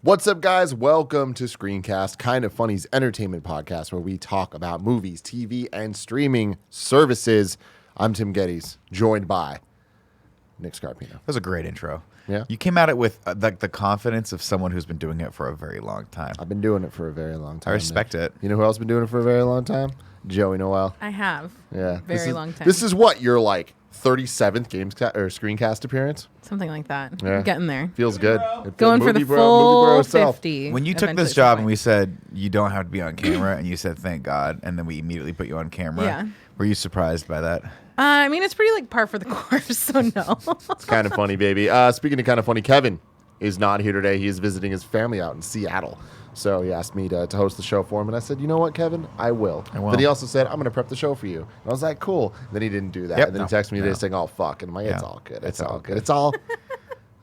What's up, guys? Welcome to Screencast, Kind of Funny's entertainment podcast where we talk about movies, TV, and streaming services. I'm Tim Gettys, joined by Nick Scarpino. That was a great intro. Yeah. You came at it with the confidence of someone who's been doing it for a very long time. I've been doing it for a very long time. I respect it. You know who else has been doing it for a very long time? Joey Noel. I have. Yeah. Very long time. This is what, your 37th Screencast appearance? Something like that. Yeah. Getting there. Feels good. Going for the full 50. When you took this job and we said, you don't have to be on camera, and you said, thank God, and then we immediately put you on camera, were you surprised by that? I mean, it's pretty par for the course, so no. It's kind of funny, baby. Speaking of kind of funny, Kevin is not here today. He is visiting his family out in Seattle. So he asked me to host the show for him, and I said, you know what, Kevin? I will. Then he also said, I'm going to prep the show for you. And I was like, cool. Then he didn't do that. And then he texted me today saying, oh, fuck. And I'm like, it's all good. It's all good. It's all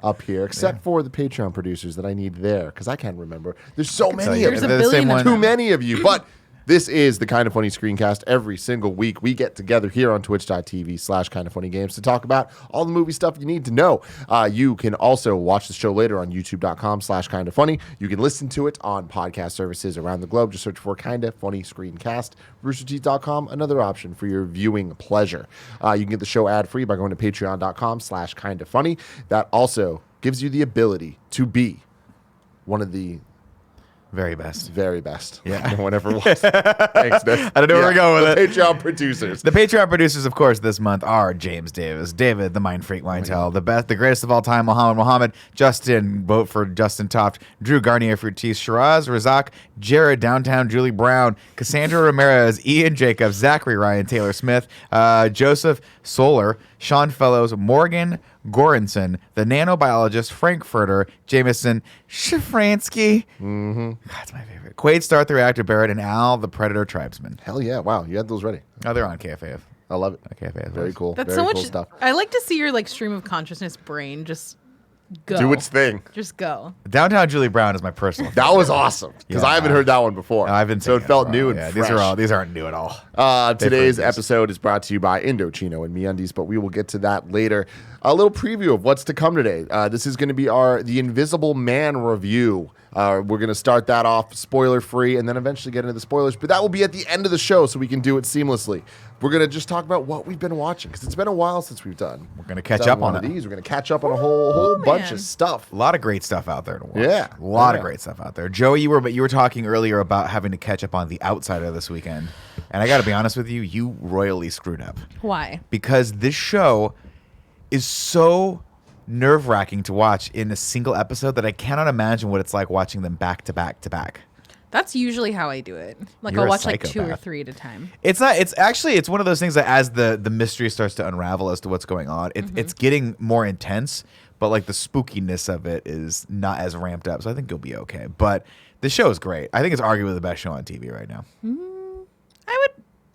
up here, except for the Patreon producers that I need there, because I can't remember. There's so many of them. There's a billion of them. Too many of you. But this is the Kind of Funny Screencast. Every single week, we get together here on twitch.tv/kindoffunnygames to talk about all the movie stuff you need to know. You can also watch the show later on youtube.com/kindoffunny. You can listen to it on podcast services around the globe. Just search for Kind of Funny Screencast. roosterteeth.com, another option for your viewing pleasure. You can get the show ad-free by going to patreon.com/kindoffunny. That also gives you the ability to be one of the Very best. very best. Yeah. Whatever it was. Thanks, Nick. I don't know where we're going with it. Patreon producers. The Patreon producers, of course, this month are James Davis, David, the Mind Freak Weintel, the greatest of all time, Mohammed, Justin, vote for Justin Toft, Drew Garnier for Ortiz, Shiraz, Razak, Jared, Downtown, Julie Brown, Cassandra Ramirez, Ian Jacobs, Zachary Ryan, Taylor Smith, Joseph Solar, Sean Fellows, Morgan Goranson, the nanobiologist, Frankfurter, Jameson, Shafransky. That's my favorite. Quaid, Start the Reactor, Barrett, and Al, the Predator Tribesman. Hell yeah. Wow. You had those ready. Oh, they're on KFAF. I love it. KFAF. Very cool. That's Very so cool much stuff. I like to see your stream of consciousness brain just go. Do its thing. Just go. Downtown Julie Brown is my personal favorite. That was awesome because I haven't heard that one before. No, I've been so it thinking felt that new for a and while. fresh. These aren't new at all. Today's episode is brought to you by Indochino and MeUndies, but we will get to that later. A little preview of what's to come today. This is going to be The Invisible Man review. We're going to start that off spoiler-free and then eventually get into the spoilers, but that will be at the end of the show so we can do it seamlessly. We're going to just talk about what we've been watching because it's been a while since we've done. We're going to catch up on it. We're going to catch up on a whole bunch of stuff. A lot of great stuff out there to watch. Yeah. A lot of great stuff out there. Joey, you were talking earlier about having to catch up on The Outsider this weekend. And I got to be honest with you, you royally screwed up. Why? Because this show is so nerve-wracking to watch in a single episode that I cannot imagine what it's like watching them back to back to back. That's usually how I do it. You're I'll a watch 2 or psychopath. 3 at a time. It's one of those things that as the mystery starts to unravel as to what's going on, it's getting more intense, but the spookiness of it is not as ramped up. So I think you'll be okay. But the show is great. I think it's arguably the best show on TV right now.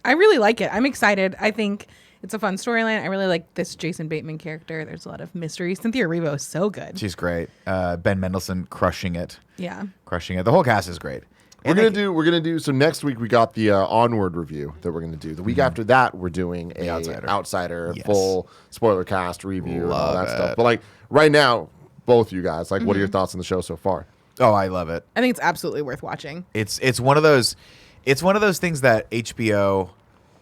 I really like it. I'm excited. I think it's a fun storyline. I really like this Jason Bateman character. There's a lot of mystery. Cynthia Erivo is so good. She's great. Ben Mendelsohn crushing it. Yeah. Crushing it. The whole cast is great. We're gonna do. So next week we got the Onward review that we're gonna do. The week after that we're doing a Outsider Yes. full spoiler cast review and all Love that stuff. it. But right now, both you guys, what are your thoughts on the show so far? Oh, I love it. I think it's absolutely worth watching. It's one of those things that HBO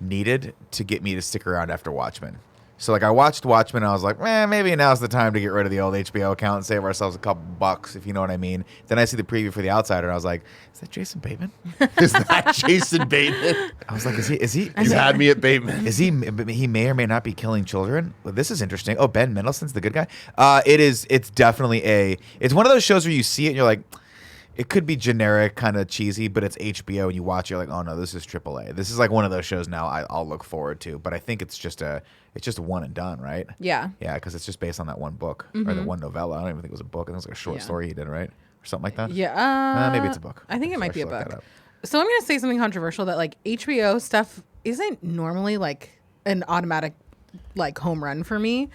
needed to get me to stick around after Watchmen. So I watched Watchmen and I was like, maybe now's the time to get rid of the old HBO account and save ourselves a couple bucks, if you know what I mean. Then I see the preview for The Outsider and I was like, is that Jason Bateman? Is that Jason Bateman? I was like, is he? You had me at Bateman. Is he may or may not be killing children? Well, this is interesting. Oh, Ben Mendelsohn's the good guy. It's definitely it's one of those shows where you see it and you're like, it could be generic, kind of cheesy, but it's HBO and you watch, you're like, oh no, this is AAA. This is one of those shows now I'll look forward to. But I think it's just a one and done, right? Yeah. Yeah, because it's just based on that one book or the one novella. I don't even think it was a book. I think it was a short story he did, right? Or something like that. Yeah. Maybe it's a book. I think it So might I be a should look book. that up. So I'm going to say something controversial that HBO stuff isn't normally an automatic home run for me.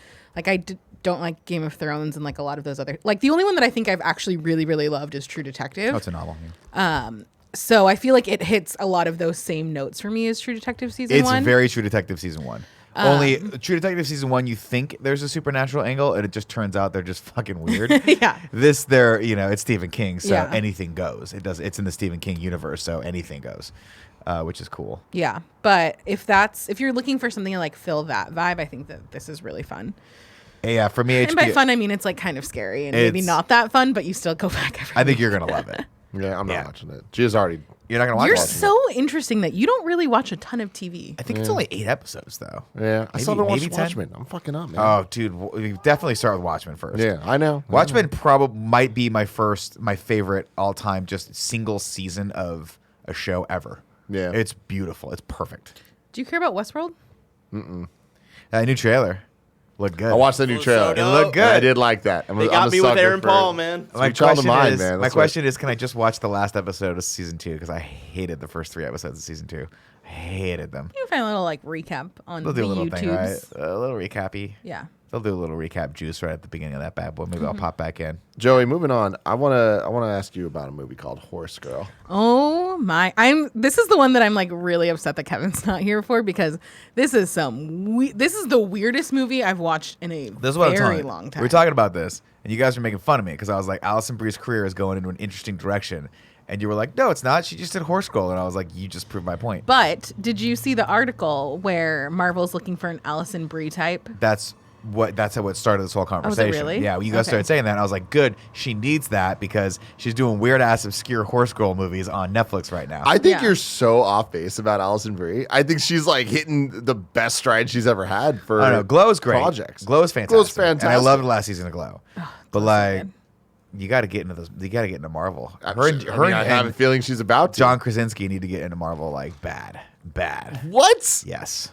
Don't like Game of Thrones and a lot of those other the only one that I think I've actually really, really loved is True Detective. Oh, it's a novel. So I feel like it hits a lot of those same notes for me as True Detective season 1. It's very True Detective season 1. Only True Detective season 1, you think there's a supernatural angle, and it just turns out they're just fucking weird. Yeah. This, it's Stephen King, so Yeah. anything goes. It's in the Stephen King universe, so anything goes, which is cool. Yeah, but if you're looking for something to like fill that vibe, I think that this is really fun. Yeah, for me, And by fun, I mean it's like kind of scary and maybe not that fun, but you still go back every I think week. you're gonna love it. Yeah, I'm not watching it. Gia's already. You're not gonna watch You're it? so interesting that you don't really watch a ton of TV. I think it's only 8 episodes though. Yeah, I still haven't watched 10? Watchmen. I'm fucking up, man. Oh, dude, you definitely start with Watchmen first. Yeah, I know. Watchmen probably might be my favorite all-time just single season of a show ever. Yeah. It's beautiful. It's perfect. Do you care about Westworld? New trailer. Looked good. I watched the new trailer. It looked good. I did like that. They got me with Aaron Paul, man. My child of question mine, is, man. my That's question is, can I just watch the last episode of season 2? Because I hated the first 3 episodes of season 2. I hated them. You can find a little like recap on They'll the do a little YouTubes. thing, right? A little recappy. Yeah. They'll do a little recap juice right at the beginning of that bad boy. Maybe I'll pop back in. Joey, moving on. I wanna ask you about a movie called Horse Girl. Oh my! This is the one that I'm like really upset that Kevin's not here for because this is this is the weirdest movie I've watched in a This is what I'm very telling you. long time. We were talking about this, and you guys were making fun of me because I was like, Alison Brie's career is going into an interesting direction. And you were like, no, it's not. She just did Horse Girl. And I was like, you just proved my point. But did you see the article where Marvel's looking for an Alison Brie type? That's how it started this whole conversation. really? Yeah, you guys started saying that, and I was like, good. She needs that because she's doing weird ass obscure Horse Girl movies on Netflix right now. I think Yeah. you're so off base about Alison Brie. I think she's like hitting the best stride she's ever had for I don't know. Glow is great. projects. Glow is fantastic. Glow's fantastic. And I loved the last season of Glow. But like, good. you got to get into this. You got to get into Marvel. I Her have a and feeling she's about to. John Krasinski need to get into Marvel like bad. What? Yes.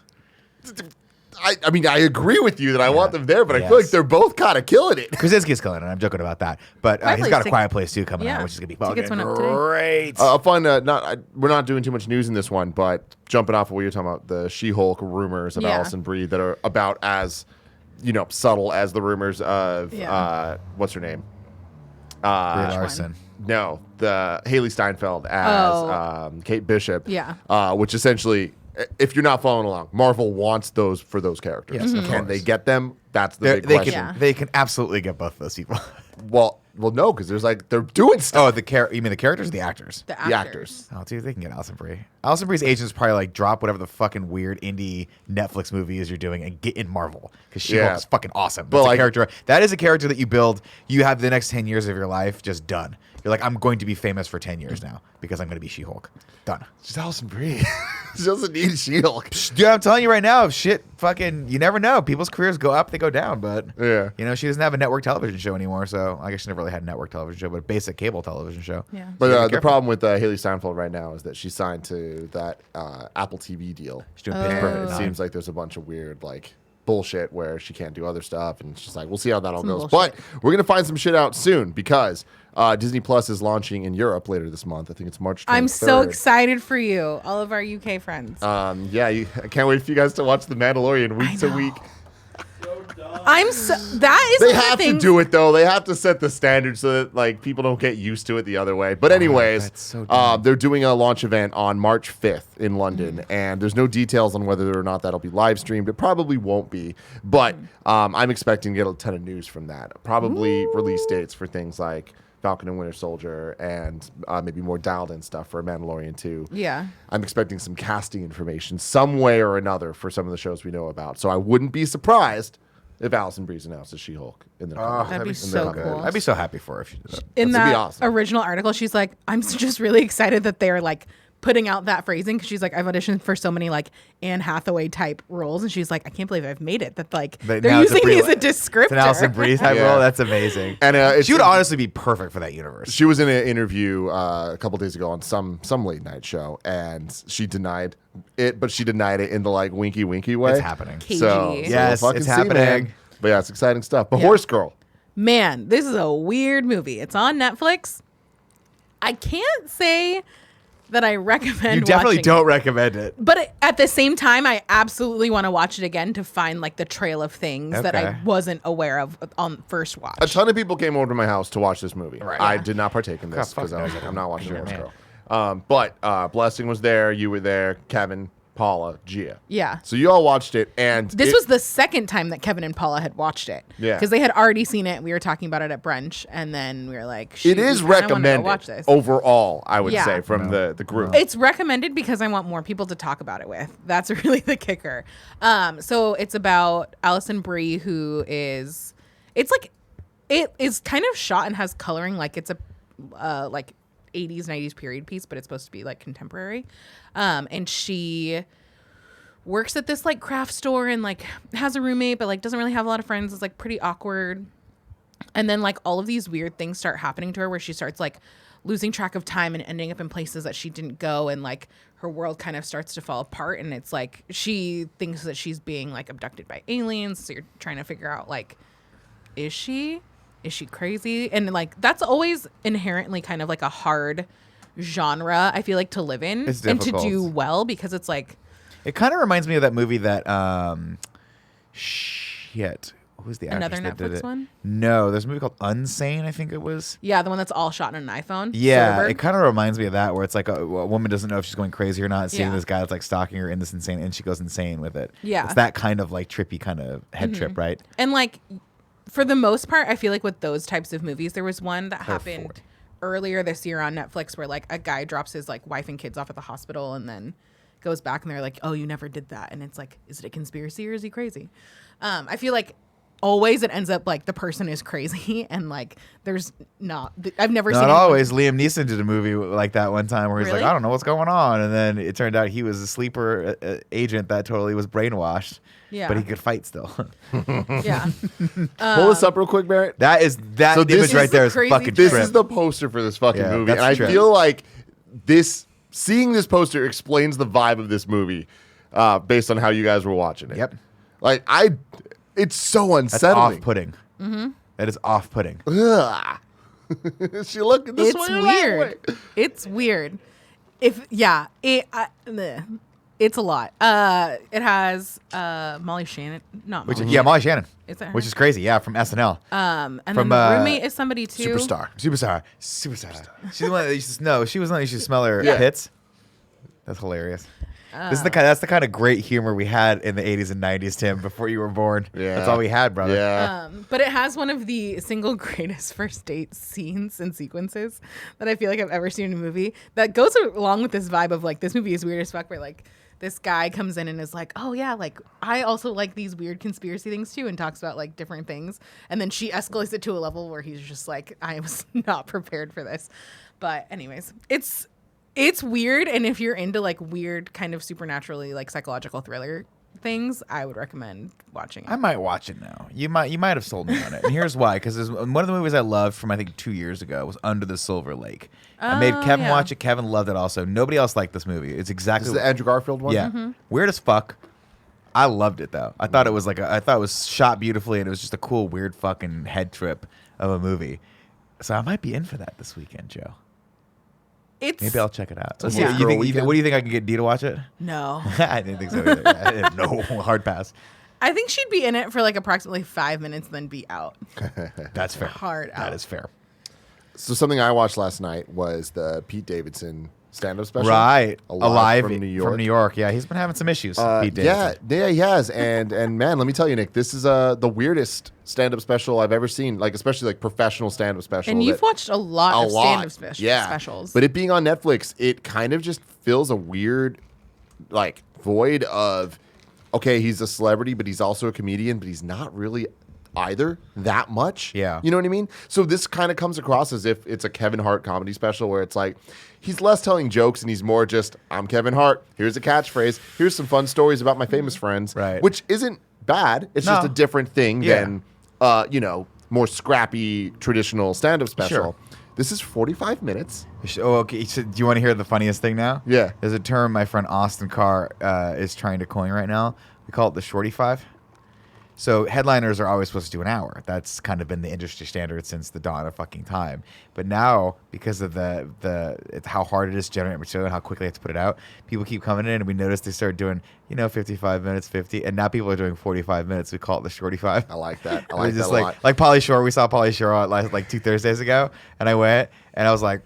I mean, I agree with you that I want them there, but I Yes. feel like they're both kind of killing it. Krasinski's killing it. I'm joking about that. But Quiet he's Place got a tick- Quiet Place 2 coming out, Yeah. which is going to be Tickets fucking went up today. great. A fun, we're not doing too much news in this one, but jumping off of what you're talking about, the She-Hulk rumors of Yeah. Alison Brie that are about as, subtle as the rumors of, what's her name? Brie Larson. No, the Haley Steinfeld as Oh. Kate Bishop. Yeah. Which essentially, if you're not following along, Marvel wants those for those characters. Yes, of Can course. they get them? That's the big They question. can, they can absolutely get both those people. Well, no, because they're doing stuff. Oh, you mean the characters or the actors? The The actors. Oh, dude, they can get Alison Brie. Alison Brie's agents probably like drop whatever the fucking weird indie Netflix movie is you're doing and get in Marvel because She-Hulk Yeah. is fucking awesome. But That's like- a character. That is a character that you build. You have the next 10 years of your life just done. You're like, I'm going to be famous for 10 years now because I'm going to be She-Hulk. Done. She's Alison Brie. She doesn't need She-Hulk. Dude, I'm telling you right now, shit, fucking, you never know. People's careers go up, they go down, but Yeah. she doesn't have a network television show anymore. So I guess she never really had a network television show, but a basic cable television show. Yeah. But Yeah, be the careful. problem with Haley Steinfeld right now is that she's signed to that Apple TV deal. She's doing Pitch Perfect And it 9. seems like there's a bunch of weird bullshit where she can't do other stuff, and she's like, we'll see how that all Some goes. bullshit. But we're gonna find some shit out soon because Disney Plus is launching in Europe later this month. I think it's March 23rd. I'm so excited for you, all of our UK friends. I can't wait for you guys to watch The Mandalorian week to week. That is They one of the have to things- do it though. They have to set the standard so that people don't get used to it the other way. But anyways, that's so dumb. they're doing a launch event on March 5th in London, and there's no details on whether or not that'll be live streamed. It probably won't be, but I'm expecting to get a ton of news from that. Probably release dates for things like Falcon and Winter Soldier, and maybe more dialed in stuff for Mandalorian 2. Yeah. I'm expecting some casting information some way or another for some of the shows we know about. So I wouldn't be surprised if Alison Brie's announced as She-Hulk in the That'd be so cool. I'd be so happy for her if she did that. In That'd be that awesome. original article, she's like, I'm just really excited that they're putting out that phrasing because she's like, I've auditioned for so many Anne Hathaway type roles, and she's like, I can't believe I've made it. That they're now it's a using me Brie- as a descriptor. It's an Alison Brie type Yeah. role. That's amazing. And she would honestly be perfect for that universe. She was in an interview a couple days ago on some late night show, and she denied it, but she denied it in the winky winky way. It's happening. Cagey. So Yes, we'll fucking it's see, happening. man. But yeah, it's exciting stuff. But Yeah. Horse Girl, Man, this is a weird movie. It's on Netflix. I can't say that I recommend. You definitely watching don't it. recommend it. But at the same time, I absolutely want to watch it again to find the trail of things that I Okay. wasn't aware of on first watch. a ton of people came over to my house to watch this movie. Right. I Yeah. did not partake in this fuck because I no, was you like, I'm not watching You're a Horse man. Girl. But Blessing was there. You were there. Kevin, Paula, Gia. Yeah. So you all watched it, and This was the second time that Kevin and Paula had watched it. Yeah. Because they had already seen it. We were talking about it at brunch, and then we were like, it is recommended watch this. overall, I would say, from the group. It's recommended because I want more people to talk about it with. That's really the kicker. So it's about Alison Brie, who is, it's like, it is kind of shot and has coloring like it's a like 80s, 90s period piece, but it's supposed to be like contemporary. And she works at this like craft store and like has a roommate, but like doesn't really have a lot of friends. It's like pretty awkward. And then like all of these weird things start happening to her where she starts like losing track of time and ending up in places that she didn't go, and like her world kind of starts to fall apart, and it's like she thinks that she's being like abducted by aliens. So you're trying to figure out like, is she crazy? And like that's always inherently kind of like a hard genre, I feel like, to live in It's and to difficult. do well, because it's like, It kind of reminds me of that movie that shit. Who's the actress Another that did Netflix it? one? No, there's a movie called Unsane, I think it was. yeah, the one that's all shot on an iPhone. Yeah, Sober. it kind of reminds me of that, where it's like a woman doesn't know if she's going crazy or not, seeing Yeah. this guy that's like stalking her in this insane, and she goes insane with it. Yeah. It's that kind of like trippy kind of head trip, right? And like, for the most part, I feel like with those types of movies, there was one that happened earlier this year on Netflix where like a guy drops his like wife and kids off at the hospital and then goes back and they're like, oh, you never did that. And it's like, is it a conspiracy or is he crazy? I feel like always it ends up like the person is crazy, and like there's not, I've never seen Not anyone- always. Liam Neeson did a movie like that one time where he's Really? like, I don't know what's going on. And then it turned out he was a sleeper agent that totally was brainwashed. Yeah. But he could fight still. Yeah. Pull this up real quick, Barrett. That So this image is right there the is crazy fucking thing. This trip. is the poster for this fucking Yeah, movie, that's and I trip. feel like seeing this poster explains the vibe of this movie, based on how you guys were watching it. Yep. Like it's so That's unsettling. off-putting. That is off-putting. Ugh. Is she looking this It's way or that weird. way? It's weird. It's a lot. It has Molly Shannon, not Which Molly. yeah, Molly Shannon. Is that her? Which is crazy. Yeah, from SNL. And from, then the roommate is somebody too. Superstar. Superstar. She's the one that used to know. She was the one that used to smell her Yeah. pits. That's hilarious. That's the kind of great humor we had in the 80s and 90s, Tim, before you were born. Yeah. That's all we had, brother. Yeah. But it has one of the single greatest first date scenes and sequences that I feel like I've ever seen in a movie, that goes along with this vibe of like, this movie is weird as fuck, where like this guy comes in and is like, oh yeah, like I also like these weird conspiracy things too, and talks about like different things. And then she escalates it to a level where he's just like, I was not prepared for this. But anyways, it's weird, and if you're into like weird kind of supernaturally like psychological thriller things, I would recommend watching it. I might watch it now. You might have sold me on it. And here's why. Because one of the movies I loved from, I think, 2 years ago was Under the Silver Lake. I made Kevin yeah. watch it. Kevin loved it also. Nobody else liked this movie. It's This exactly is the Andrew Garfield one? Yeah. Weird as fuck. I loved it though. I thought it was I thought it was shot beautifully, and it was just a cool, weird fucking head trip of a movie. So I might be in for that this weekend, Joe. Maybe I'll check it out. It's a Yeah. girl weekend. What do you think I can get Dee to watch it? No. I didn't think so either. I didn't know. Hard pass. I think she'd be in it for like approximately 5 minutes and then be out. That's fair. Hard out. That is fair. So something I watched last night was the Pete Davidson stand-up special. Right. Alive Alive from New York. Yeah, he's been having some issues. Pete Yeah, Davidson. he has, and man, let me tell you, Nick, this is the weirdest stand-up special I've ever seen. Like, especially like professional stand-up special. And you've that- watched a lot of stand-up specials. But it being on Netflix, it kind of just fills a weird, like, void of, okay, he's a celebrity, but he's also a comedian, but he's not really either that much. Yeah. You know what I mean? So this kind of comes across as if it's a Kevin Hart comedy special where it's like, he's less telling jokes and he's more just, I'm Kevin Hart. Here's a catchphrase. Here's some fun stories about my famous friends. Right. Which isn't bad. It's just No. a different thing Yeah. than, more scrappy traditional stand-up special. Sure. This is 45 minutes. Oh, okay. So do you want to hear the funniest thing now? Yeah. There's a term my friend Austin Carr is trying to coin right now. We call it the shorty five. So headliners are always supposed to do an hour. That's kind of been the industry standard since the dawn of fucking time. But now, because of how hard it is to generate material and how quickly they have to put it out, people keep coming in, and we notice they start doing 55 minutes, 50, and now people are doing 45 minutes. We call it the shorty five. I like that. I We're like that just a lot. like Pauly Shore. We saw Pauly Shore like 2 Thursdays ago, and I went and I was like,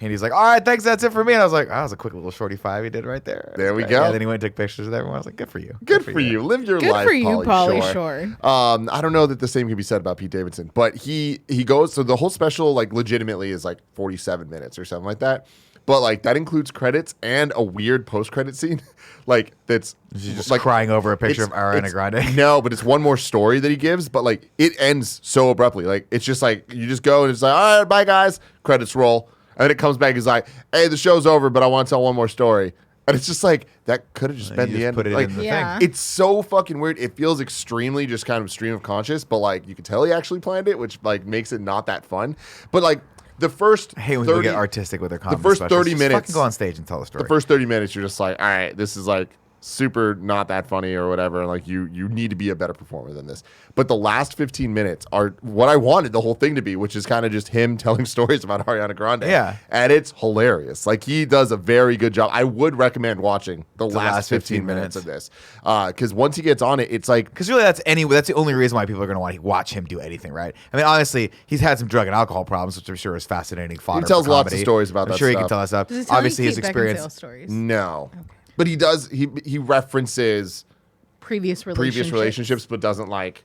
And he's like, all right, thanks, that's it for me. And I was like, oh, that was a quick little shorty 5 he did right there. There we go. Yeah, then he went and took pictures with everyone. I was like, good for you. Good for you. Live your Good life, for you, Pauly Shore. Shore. I don't know that the same can be said about Pete Davidson, but he goes, so the whole special, like, legitimately is like 47 minutes or something like that. But, like, that includes credits and a weird post-credit scene. Like, that's... She's just like, crying over a picture of Ariana it's- Grande. No, but it's one more story that he gives, but, like, it ends so abruptly. Like, it's just like, you just go and it's like, all right, bye, guys. Credits roll. And then it comes back, he's like, hey, the show's over, but I want to tell one more story. And it's just like, that could have just been You the just end. put it Like, in the Yeah. thing. it's so fucking weird. It feels extremely just kind of stream of conscious, but like you can tell he actually planned it, which like makes it not that fun. But like the first I hate when 30, people get artistic with their comedy first specials. 30 Just minutes- fucking go on stage and tell a story. the first 30 minutes, you're just like, all right, this is like super not that funny or whatever. And like you need to be a better performer than this. But the last 15 minutes are what I wanted the whole thing to be, which is kind of just him telling stories about Ariana Grande. Yeah. And it's hilarious. Like he does a very good job. I would recommend watching the last 15 minutes of this. Because once he gets on it, it's like, Because really, that's the only reason why people are going to want to watch him do anything, right? I mean, honestly, he's had some drug and alcohol problems, which I'm sure is fascinating fodder. He tells for lots of comedy. stories about I'm that sure he stuff. can tell us stuff. Does it tell Obviously, you his Kate experience. Beckinsale stories? no. But he does, he references Previous relationships, but doesn't like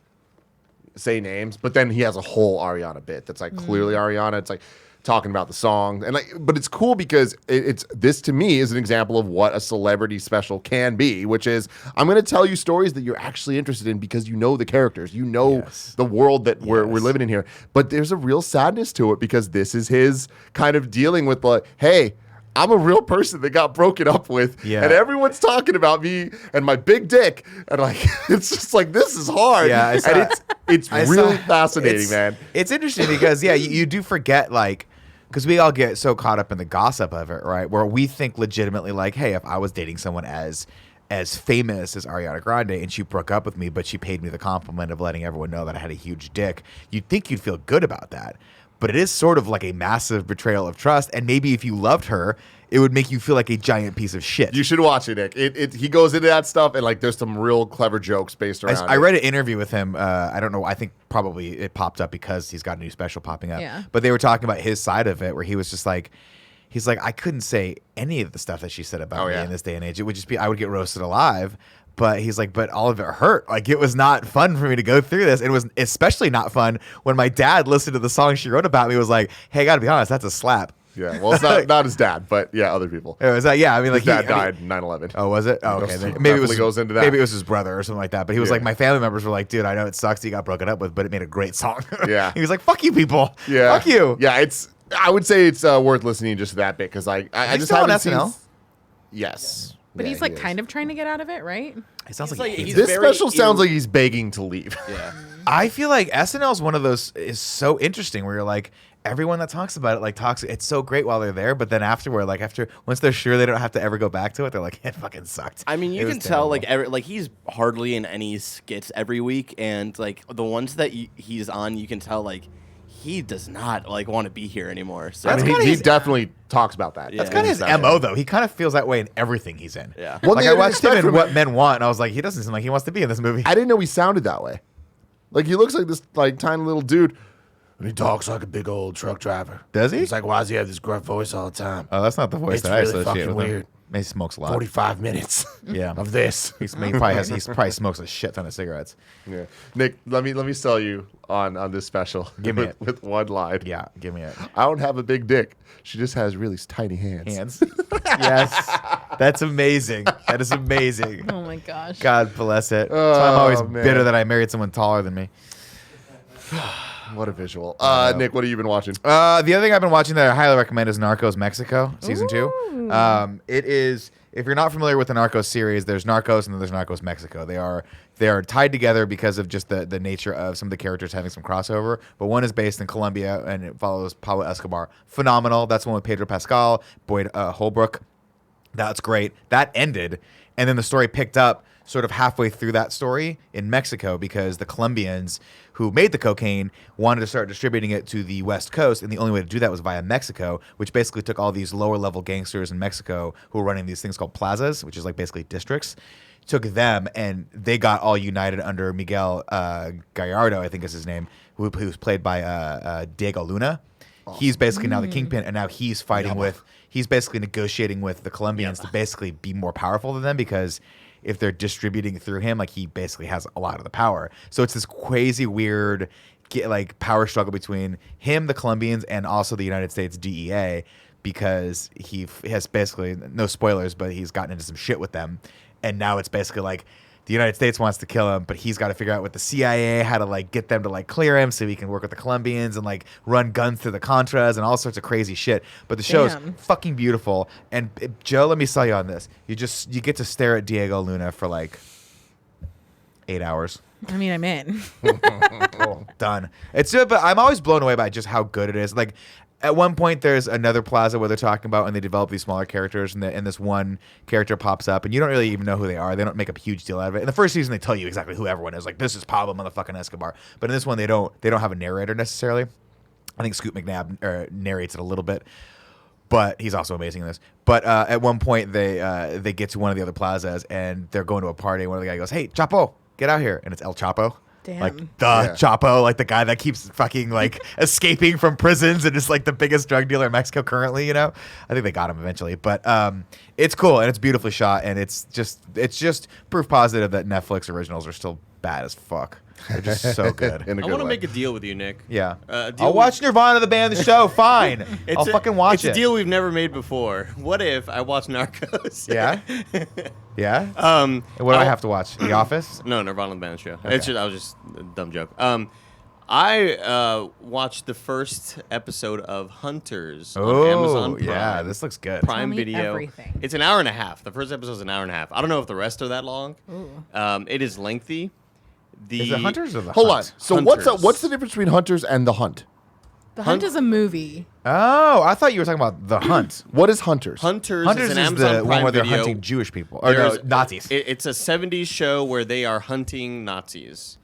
say names. But then he has a whole Ariana bit that's like clearly Ariana. It's like talking about the song and like, but it's cool because it's this to me is an example of what a celebrity special can be, which is I'm going to tell you stories that you're actually interested in because you know the characters, you know the world that we're living in here. But there's a real sadness to it because this is his kind of dealing with like, hey, I'm a real person that got broken up with, and everyone's talking about me and my big dick, and like it's just like this is hard. Yeah, and it's really fascinating, man. It's interesting because you do forget like. Because we all get so caught up in the gossip of it, right? Where we think legitimately like, hey, if I was dating someone as famous as Ariana Grande and she broke up with me, but she paid me the compliment of letting everyone know that I had a huge dick, you'd think you'd feel good about that. But it is sort of like a massive betrayal of trust. And maybe if you loved her, it would make you feel like a giant piece of shit. You should watch it, Nick. He goes into that stuff and like there's some real clever jokes based around I it. read an interview with him. I don't know. I think probably it popped up because he's got a new special popping up. Yeah. But they were talking about his side of it where he was just like, he's like, I couldn't say any of the stuff that she said about me in this day and age. It would just be, I would get roasted alive. But he's like, but all of it hurt. Like, it was not fun for me to go through this. And it was especially not fun when my dad listened to the song she wrote about me, was like, hey, I got to be honest, that's a slap. Yeah, well, it's not his dad, but yeah, other people. It was like, yeah, I mean, like, His dad died in 9/11. Oh, was it? Oh, okay. Goes- Then maybe it was definitely goes into that. Maybe it was his brother or something like that. But he was Yeah. like, my family members were like, dude, I know it sucks that you got broken up with, but it made a great song. Yeah. He was like, fuck you, people. Yeah, Fuck you. Yeah, I would say it's worth listening just to that bit because I He's just still on haven't seen. SNL? Yes, But Yeah, he's like he is. kind of trying to get out of it, right? It sounds He's like, like- he he's hates it. This very special sounds like he's begging to leave. Yeah. I feel like SNL is one of those, is so interesting where you're like, everyone that talks about it like talks, it's so great while they're there, but then afterward, like once they're sure they don't have to ever go back to it, they're like, it fucking sucked. I mean, It you was can tell terrible. like he's hardly in any skits every week, and like the ones that he's on, you can tell like he does not like want to be here anymore. So I mean, kinda he his- definitely talks about that. That's That's kind of his Yeah. MO, though. He kind of feels that way in everything he's in. Yeah. Well, Like, they I watched him expect in from What him- Men Want, and I was like, he doesn't seem like he wants to be in this movie. I didn't know he sounded that way. Like he looks like this like tiny little dude. And he talks like a big old truck driver. Does he? He's like, why does he have this gruff voice all the time? Oh, that's not the voice It's that I really associate fucking with him. weird. He smokes a lot. 45 minutes Yeah. of this. He probably smokes a shit ton of cigarettes. Yeah. Nick, let me sell you on this special. Give me it. with one line. Yeah, give me it. I don't have a big dick. She just has really tiny hands. Hands. Yes. That's amazing. That is amazing. Oh my gosh. God bless it. So I'm always man. bitter that I married someone taller than me. What a visual. Nick, what have you been watching? The other thing I've been watching that I highly recommend is Narcos Mexico season 2. It is, if you're not familiar with the Narcos series, there's Narcos and then there's Narcos Mexico. They are tied together because of just the nature of some of the characters having some crossover. But one is based in Colombia and it follows Pablo Escobar. Phenomenal. That's one with Pedro Pascal, Boyd Holbrook. That's great. That ended, and then the story picked up sort of halfway through that story in Mexico because the Colombians who made the cocaine wanted to start distributing it to the West Coast, and the only way to do that was via Mexico, which basically took all these lower-level gangsters in Mexico who were running these things called plazas, which is like basically districts, took them, and they got all united under Miguel Gallardo, I think is his name, who's played by Diego Luna. He's basically now the kingpin, and now he's fighting he's basically negotiating with the Colombians to basically be more powerful than them, because if they're distributing through him, like, he basically has a lot of the power. So it's this crazy weird like power struggle between him, the Colombians, and also the United States DEA, because he has basically, no spoilers, but he's gotten into some shit with them, and now it's basically like the United States wants to kill him, but he's got to figure out with the CIA how to like get them to like clear him so he can work with the Colombians and like run guns through the Contras and all sorts of crazy shit. But the show's fucking beautiful. And Joe, let me sell you on this. You get to stare at Diego Luna for like 8 hours. I mean, I'm in. Done. It's but I'm always blown away by just how good it is. Like, at one point, there's another plaza where they're talking about, and they develop these smaller characters, and this one character pops up, and you don't really even know who they are. They don't make a huge deal out of it. In the first season, they tell you exactly who everyone is. Like, this is Pablo motherfucking Escobar. But in this one, they don't have a narrator necessarily. I think Scoot McNabb narrates it a little bit, but he's also amazing in this. But at one point, they get to one of the other plazas, and they're going to a party, and one of the guys goes, "Hey, Chapo, get out here," and it's El Chapo. Damn. Like Chapo, like the guy that keeps fucking like escaping from prisons and is like the biggest drug dealer in Mexico currently, you know? I think they got him eventually. But it's cool and it's beautifully shot, and it's just proof positive that Netflix originals are still bad as fuck. They're just so good. I want to make a deal with you, Nick. Yeah. Deal I'll watch Nirvana the band, the show, fine. I'll fucking watch it. It's a deal we've never made before. What if I watch Narcos? Yeah? Yeah? What do I have to watch? The Office? No, Nirvana the band show. Okay. I was just a dumb joke. I watched the first episode of Hunters on Amazon Prime. Yeah, this looks good. Tell Prime me Video. everything. It's an hour and a half. The first episode is an hour and a half. I don't know if the rest are that long. Ooh. It is lengthy. Is it Hunters or the Hold Hunt? on. So Hunters. what's the difference between Hunters and The Hunt? The Hunt is a movie. Oh, I thought you were talking about The Hunt. What is Hunters? Hunters Hunters is an is Amazon the Prime one where they're video. hunting Jewish people. Or no, Nazis. It's a 70s show where they are hunting Nazis.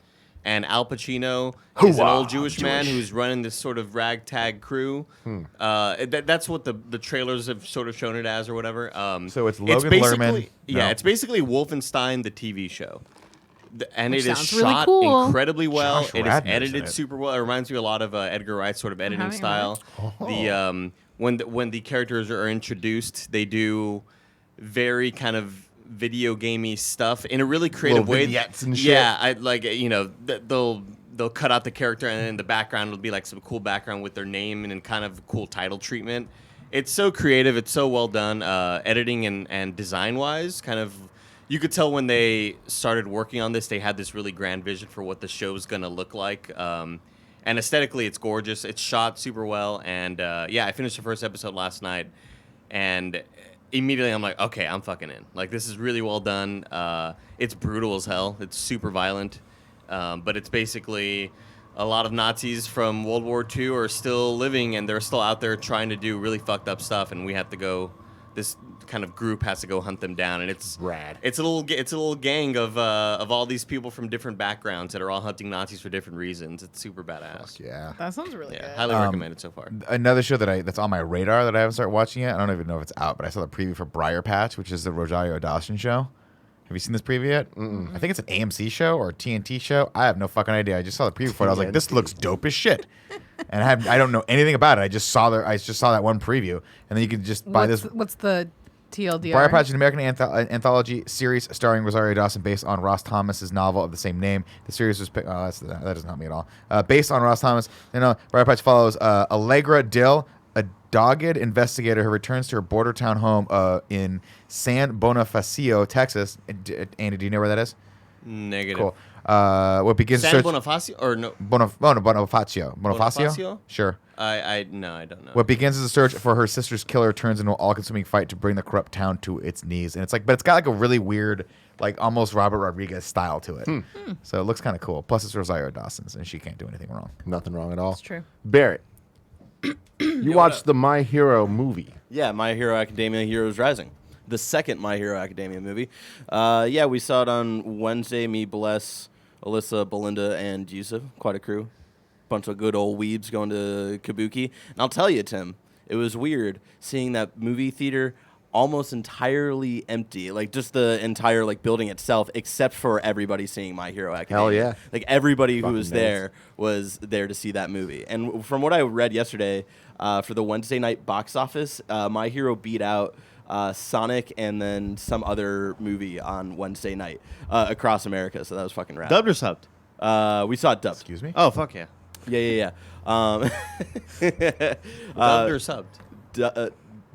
And Al Pacino is an old Jewish man who's running this sort of ragtag crew. That's what the trailers have sort of shown it as or whatever. So it's Logan Lerman. Yeah, No. it's basically Wolfenstein, the TV show. And Which it is sounds really shot cool. incredibly well. Josh It is Radnor's in edited it. super well. It reminds me a lot of Edgar Wright's sort of editing having style. The when the characters are introduced, they do very kind of video gamey stuff in a really creative Little way. vignettes and shit. Yeah, I like they'll cut out the character, and in the background it'll be like some cool background with their name and kind of cool title treatment. It's so creative. It's so well done, editing and design wise. Kind of, you could tell when they started working on this, they had this really grand vision for what the show's gonna look like. And aesthetically, it's gorgeous. It's shot super well, and yeah, I finished the first episode last night, and immediately I'm like, okay, I'm fucking in. Like, this is really well done. It's brutal as hell. It's super violent, but it's basically a lot of Nazis from World War II are still living, and they're still out there trying to do really fucked up stuff, and we have to go. This kind of group has to go hunt them down, and it's Rad. It's a little gang of all these people from different backgrounds that are all hunting Nazis for different reasons. It's super badass. Yeah. That sounds really Yeah, good. highly recommend it so far. Another show that's on my radar that I haven't started watching yet. I don't even know if it's out, but I saw the preview for Briar Patch, which is the Rosario Dawson show. Have you seen this preview yet? I think it's an AMC show or a TNT show. I have no fucking idea. I just saw the preview for it. I was like, this looks dope as shit. And I don't know anything about it. I just saw that one preview, and then you can just buy this. What's the TLDR? Briar Patch, an American anthology series starring Rosario Dawson, based on Ross Thomas's novel of the same name. The series was that doesn't help me at all. Based on Ross Thomas, Briar Patch follows Allegra Dill, a dogged investigator who returns to her border town home in San Bonifacio, Texas. Andy, do you know where that is? Negative. Cool. What begins San search Bonifacio or no? Bonifacio. Bonifacio? Sure. I don't know. What begins as a search for her sister's killer turns into an all-consuming fight to bring the corrupt town to its knees. And but it's got like a really weird, like almost Robert Rodriguez style to it. So it looks kind of cool. Plus it's Rosario Dawson's, and she can't do anything wrong. Nothing wrong at all. That's true. Barrett, you watched the My Hero movie. Yeah, My Hero Academia Heroes Rising. The second My Hero Academia movie. Yeah, we saw it on Wednesday. Me, Bless, Alyssa, Belinda, and Yusuf. Quite a crew. Bunch of good old weebs going to Kabuki. And I'll tell you, Tim, it was weird seeing that movie theater almost entirely empty, like just the entire like building itself, except for everybody seeing My Hero Academia. Hell yeah. Like everybody who Fucking was nerds. there was there to see that movie. And from what I read yesterday, for the Wednesday night box office, My Hero beat out Sonic and then some other movie on Wednesday night across America. So that was fucking rad. Dubbed or subbed? We saw it dubbed. Excuse me? Oh, fuck yeah. Yeah. Dubbed or subbed?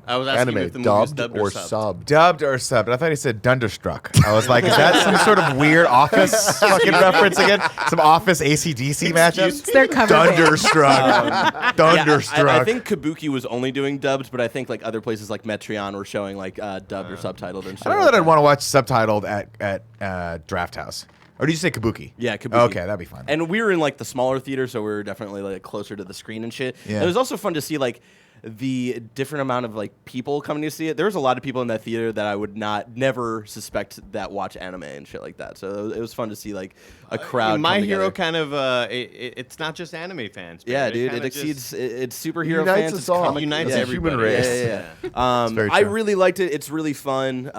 I was asking Anime if the movie was dubbed dubbed or subbed. subbed. Dubbed or subbed? I thought he said Dunderstruck. I was like, is that some sort of weird Office fucking reference again? Some Office AC/DC matchup? It's their cover band. Dunderstruck. Dunderstruck. Yeah, I think Kabuki was only doing dubbed, but I think like other places like Metreon were showing like dubbed or subtitled and shit. I don't know like that I'd want to watch subtitled at Draft House. Or did you say Kabuki? Yeah, Kabuki. Okay, that'd be fun. And we were in like the smaller theater, so we were definitely like closer to the screen and shit. Yeah. And it was also fun to see like the different amount of like people coming to see it. There was a lot of people in that theater that I would never suspect that watch anime and shit like that. So it was fun to see like a crowd. My come Hero together. kind of it's not just anime fans. Man. Yeah, dude, it kinda exceeds. just- It's superhero Unites fans. us It's all. comic. Unites yeah, everybody. human race. Yeah. very I true. really liked it. It's really fun.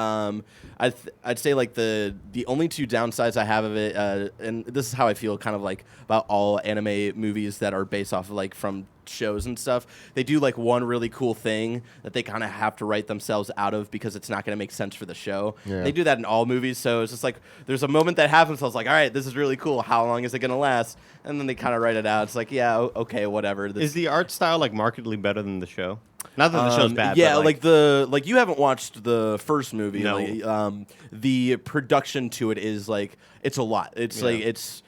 I'd say like the only two downsides I have of it, and this is how I feel kind of like about all anime movies that are based off of like from shows and stuff. They do like one really cool thing that they kind of have to write themselves out of because it's not going to make sense for the show. Yeah. They do that in all movies, so it's just like there's a moment that happens. So I was like, all right, this is really cool. How long is it going to last? And then they kind of write it out. It's like, yeah, okay, whatever. This, Is the art style like markedly better than the show? Not that the show's bad. Yeah, but, like you haven't watched the first movie. No. Like, the production to it is like it's a lot. It's like it's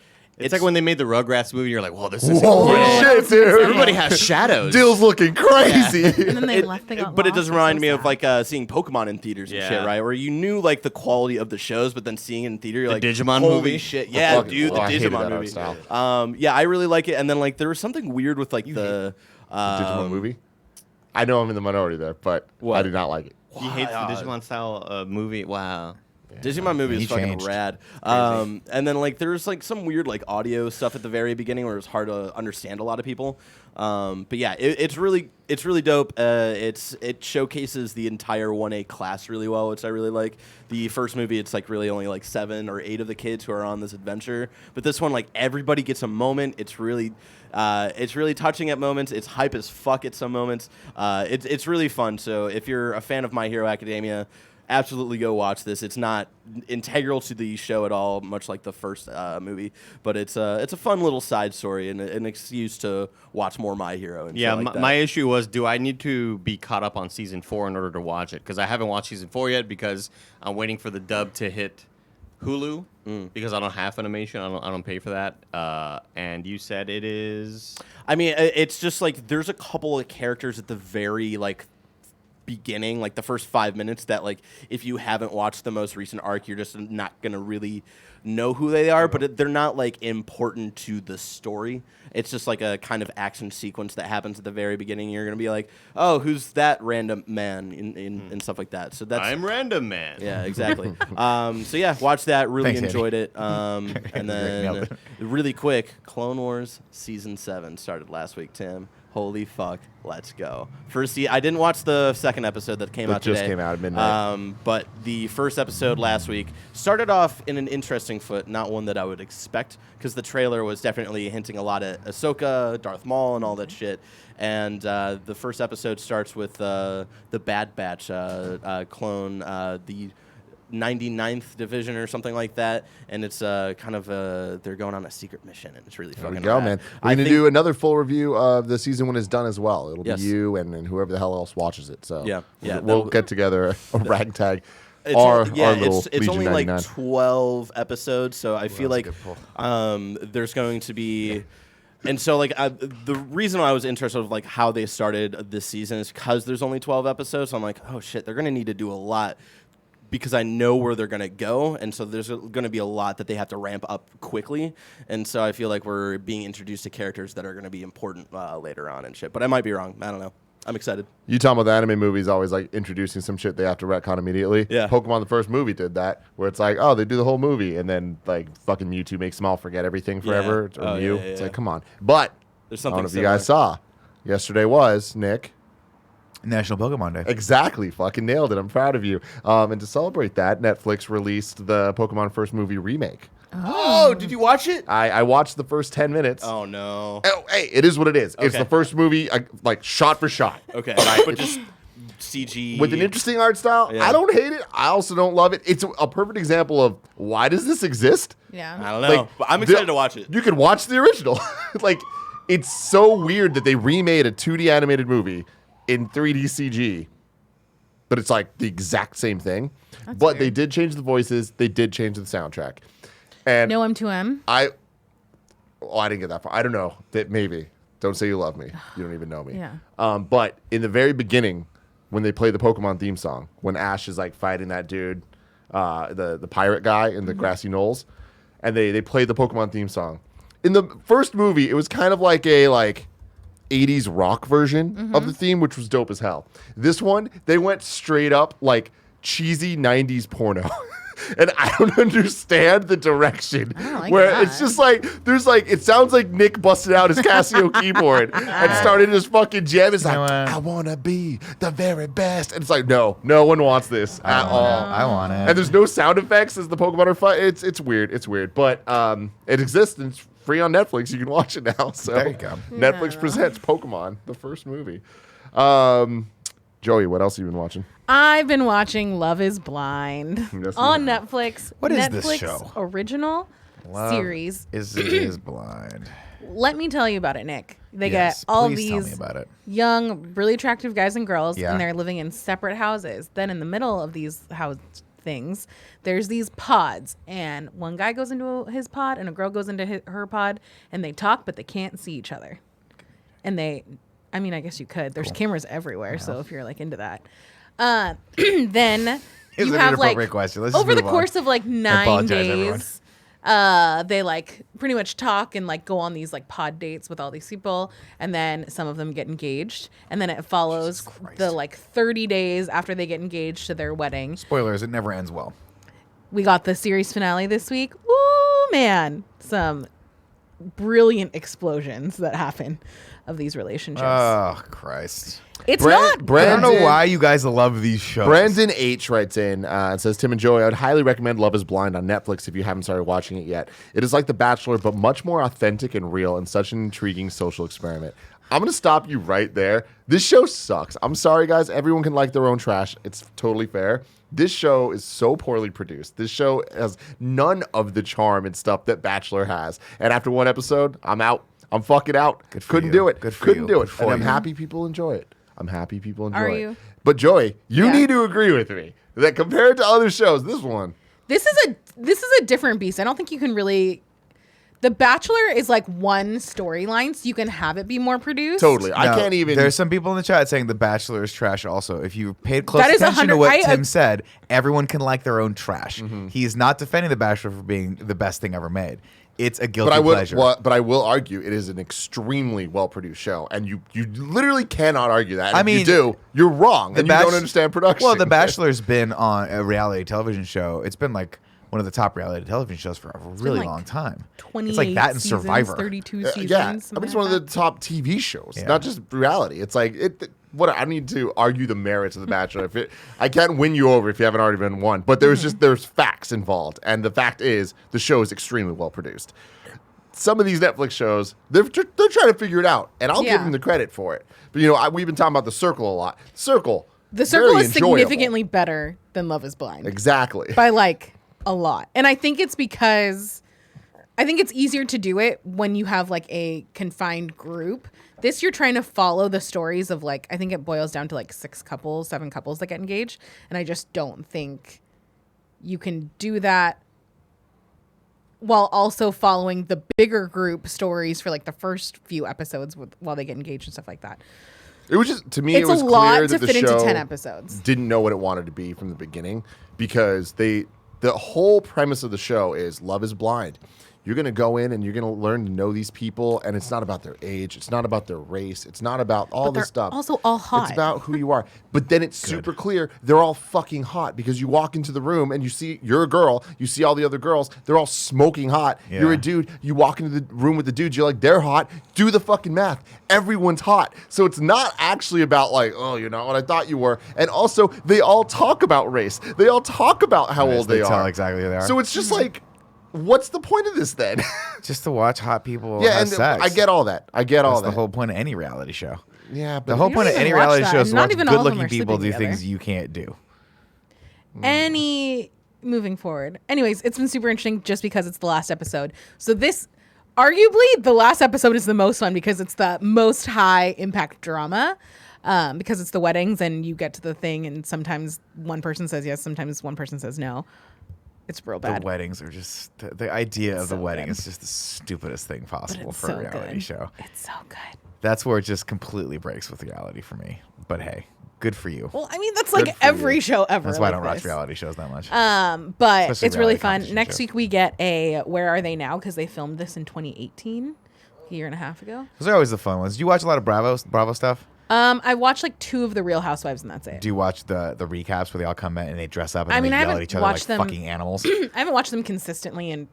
like when they made the Rugrats movie. You're like, whoa, this is Whoa, incredible. shit, dude. Everybody has shadows. Dill's looking crazy. And then they left. They got but it lost. does It's remind so me of sad. like seeing Pokemon in theaters and Yeah. shit, right? Where you knew like the quality of the shows, but then seeing it in theater, you're The like Digimon holy movie? shit, yeah, fucking- dude, the I hated Digimon that art movie. style. Yeah, I really like it. And then like there was something weird with like the Digimon movie. I know I'm in the minority there, but What? I did not like it. He hates the Digimon style movie. Wow. Digimon movie He is fucking changed. rad. And then like there's like some weird like audio stuff at the very beginning where it's hard to understand a lot of people. But yeah, it's really dope. It showcases the entire 1A class really well, which I really like. The first movie, it's like really only like 7 or 8 of the kids who are on this adventure. But this one, like everybody gets a moment. It's really touching at moments. It's hype as fuck at some moments. It's really fun. So if you're a fan of My Hero Academia, absolutely go watch this. It's not integral to the show at all, much like the first movie, but it's a fun little side story and an excuse to watch more My Hero. And Yeah, shit like that. my issue was, do I need to be caught up on season 4 in order to watch it? Because I haven't watched season 4 yet because I'm waiting for the dub to hit Hulu because I don't have Funimation. I don't pay for that. And you said it is. I mean, it's just like there's a couple of characters at the very like beginning, like the first 5 minutes, that like if you haven't watched the most recent arc, you're just not gonna really know who they are. But they're not like important to the story. It's just like a kind of action sequence that happens at the very beginning. You're gonna be like, oh, who's that random man and stuff like that. So that's I'm Random Man. yeah, exactly. So yeah, watch that. Really Thanks, enjoyed it. And Nailed then it. really quick, Clone Wars season 7 started last week. Tim, holy fuck, let's go. I didn't watch the second episode that came It out today. just came out at midnight. But the first episode last week started off in an interesting foot, not one that I would expect, because the trailer was definitely hinting a lot at Ahsoka, Darth Maul, and all that shit. And the first episode starts with the Bad Batch clone, the 99th division or something like that, and it's kind of they're going on a secret mission, and it's really There fucking we go, rad. man. I We're going to think- do another full review of the season when it's done as well. It'll Yes. be you and whoever the hell else watches it. So Yeah, we'll that'll- get together a ragtag. It's our it's little Legion only 99. like 12 episodes, so I feel that's like a good pull. there's going to be, and so like the reason I was interested of like how they started this season is because there's only 12 episodes. So I'm like, oh shit, they're gonna need to do a lot because I know where they're gonna go, and so there's gonna be a lot that they have to ramp up quickly, and so I feel like we're being introduced to characters that are gonna be important later on and shit. But I might be wrong. I don't know. I'm excited. You talking about the anime movies always like introducing some shit they have to retcon immediately. Yeah. Pokemon the first movie did that, where it's like, oh, they do the whole movie, and then like fucking Mewtwo makes them all forget everything forever. Yeah. Or Oh, Mew. yeah, It's yeah. like, come on. But There's I don't something know if you guys saw. Yesterday was Nick. National Pokemon Day. Exactly. Fucking nailed it. I'm proud of you. And to celebrate that, Netflix released the Pokemon First movie remake. Oh, did you watch it? I watched the first 10 minutes. Oh no. Oh, hey, it is what it is. It's Okay. the first movie, like shot for shot. Okay, but just CG With an interesting art style. Yeah. I don't hate it. I also don't love it. It's a perfect example of why does this exist? Yeah. I don't know, but I'm excited to watch it. You can watch the original. Like, it's so weird that they remade a 2D animated movie in 3D CG, but it's like the exact same thing. But they did change the voices. They did change the soundtrack. And No M2M. I didn't get that far. I don't know. That maybe. Don't say you love me. You don't even know me. Yeah. But in the very beginning, when they play the Pokemon theme song, when Ash is like fighting that dude, the pirate guy in the grassy knolls, and they play the Pokemon theme song. In the first movie, it was kind of like a 80s rock version of the theme, which was dope as hell. This one, they went straight up like cheesy 90s porno. And I don't understand the direction I don't like where that. it's just like there's like it sounds like Nick busted out his Casio keyboard and started his fucking jam. It's like, know what? I wanna be the very best. And it's like, no one wants this at all. I want it. And there's no sound effects as the Pokemon are fighting. It's weird. It's weird. But it exists and it's free on Netflix. You can watch it now. So There you go. Netflix presents Pokemon, the first movie. Joey, what else have you been watching? I've been watching Love is Blind Yes, on you have. Netflix. What is Netflix this show? Original Love series. is blind. Let me tell you about it, Nick. They Yes, get all please tell me these about it. young, really attractive guys and girls, Yeah. and they're living in separate houses. Then in the middle of these house things, there's these pods, and one guy goes into his pod, and a girl goes into her pod, and they talk, but they can't see each other. And I mean, I guess you could. There's cameras everywhere, so if you're like into that, then It's you an have like inappropriate question. Let's just over the move on. course of like 9 apologize, everyone. days. They like pretty much talk and like go on these like pod dates with all these people, and then some of them get engaged, and then it follows the like 30 days after they get engaged to their wedding. Spoilers, it never ends well. We got the series finale this week. Woo, man, some brilliant explosions that happen of these relationships. Oh, Christ. It's Brand- not I don't Brandon- know why you guys love these shows. Brandon H writes in and says, Tim and Joey, I would highly recommend Love is Blind on Netflix if you haven't started watching it yet. It is like The Bachelor, but much more authentic and real and such an intriguing social experiment. I'm going to stop you right there. This show sucks. I'm sorry, guys. Everyone can like their own trash. It's totally fair. This show is so poorly produced. This show has none of the charm and stuff that Bachelor has. And after one episode, I'm out. I'm fucking out. Good for Couldn't you. do it. Good for Couldn't you. do Good it. for And I'm you. happy people enjoy it. I'm happy people enjoy Are it. you? But Joey, you Yeah. need to agree with me that compared to other shows, this one, This is a different beast. I don't think you can really. The Bachelor is like one storyline, so you can have it be more produced. totally. I No, can't even. There's some people in the chat saying The Bachelor is trash also. If you paid close That is attention to 100 what I- Tim said, everyone can like their own trash. Mm-hmm. He's not defending The Bachelor for being the best thing ever made. It's a guilty But I will. pleasure. But I will argue it is an extremely well produced show, and you literally cannot argue that. And I if mean, you do, you're wrong, and you don't Bach- understand production. Well, The Bachelor's been on a reality television show. It's been like one of the top reality television shows for a really like long time. 28 It's like that and seasons, Survivor. 32 seasons. yeah, I mean, something it's like one of that. the top TV shows, Yeah. not just reality. It's like it. What I need to argue the merits of The Bachelor. I can't win you over if you haven't already been won. But there's facts involved, and the fact is the show is extremely well produced. Some of these Netflix shows, they're trying to figure it out, and I'll give Yeah. them the credit for it. But we've been talking about The Circle a lot. The Circle very is enjoyable. significantly better than Love is Blind. Exactly. By like a lot. And I think it's because I think it's easier to do it when you have like a confined group. This you're trying to follow the stories of like I think it boils down to like 7 couples that get engaged, and I just don't think you can do that while also following the bigger group stories for like the first few episodes while they get engaged and stuff like that. It was just to me. It's it was a lot clear to that the fit into show 10 episodes. didn't know what it wanted to be from the beginning because the whole premise of the show is love is blind. you're going to go in and you're going to learn to know these people, and it's not about their age, it's not about their race, it's not about all this stuff. Also all hot. It's about who you are. But then it's super clear they're all fucking hot because you walk into the room and you see you're a girl, you see all the other girls, they're all smoking hot. Yeah. You're a dude, you walk into the room with the dudes, you're like, they're hot. Do the fucking math. Everyone's hot. So it's not actually about like, oh, you're not what I thought you were. And also, they all talk about race. They all talk about how old they tell are. exactly who they are. So it's just like, what's the point of this then? Just to watch hot people Yeah, have and sex. I get all that. I get all That's that. the whole point of any reality show. Yeah, The but whole You point don't of any even watch reality that, show is and to not watch even all of them good-looking are people do sleeping things together. you can't do. Moving forward. Anyways, it's been super interesting just because it's the last episode. So this, arguably, the last episode is the most fun because it's the most high impact drama. Because it's the weddings and you get to the thing and sometimes one person says yes, sometimes one person says no. It's real bad. The weddings are just the idea of the So wedding good. is just the stupidest thing But possible it's for so a reality good. show. It's so good. That's where it just completely breaks with reality for me. But hey, good for you. Well, I mean, that's Good like for every you. show ever. That's why I like don't watch this. reality shows that much. But Especially it's really reality fun. competition Next shows. week we get a Where Are They Now? Because they filmed this in 2018, a year and a half ago. Those are always the fun ones. Do you watch a lot of Bravo stuff? I watched like 2 of the Real Housewives and that's it. Do you watch the recaps where they all come in and they dress up and I mean, they I yell at haven't each other like watched them- fucking animals? I haven't watched them consistently in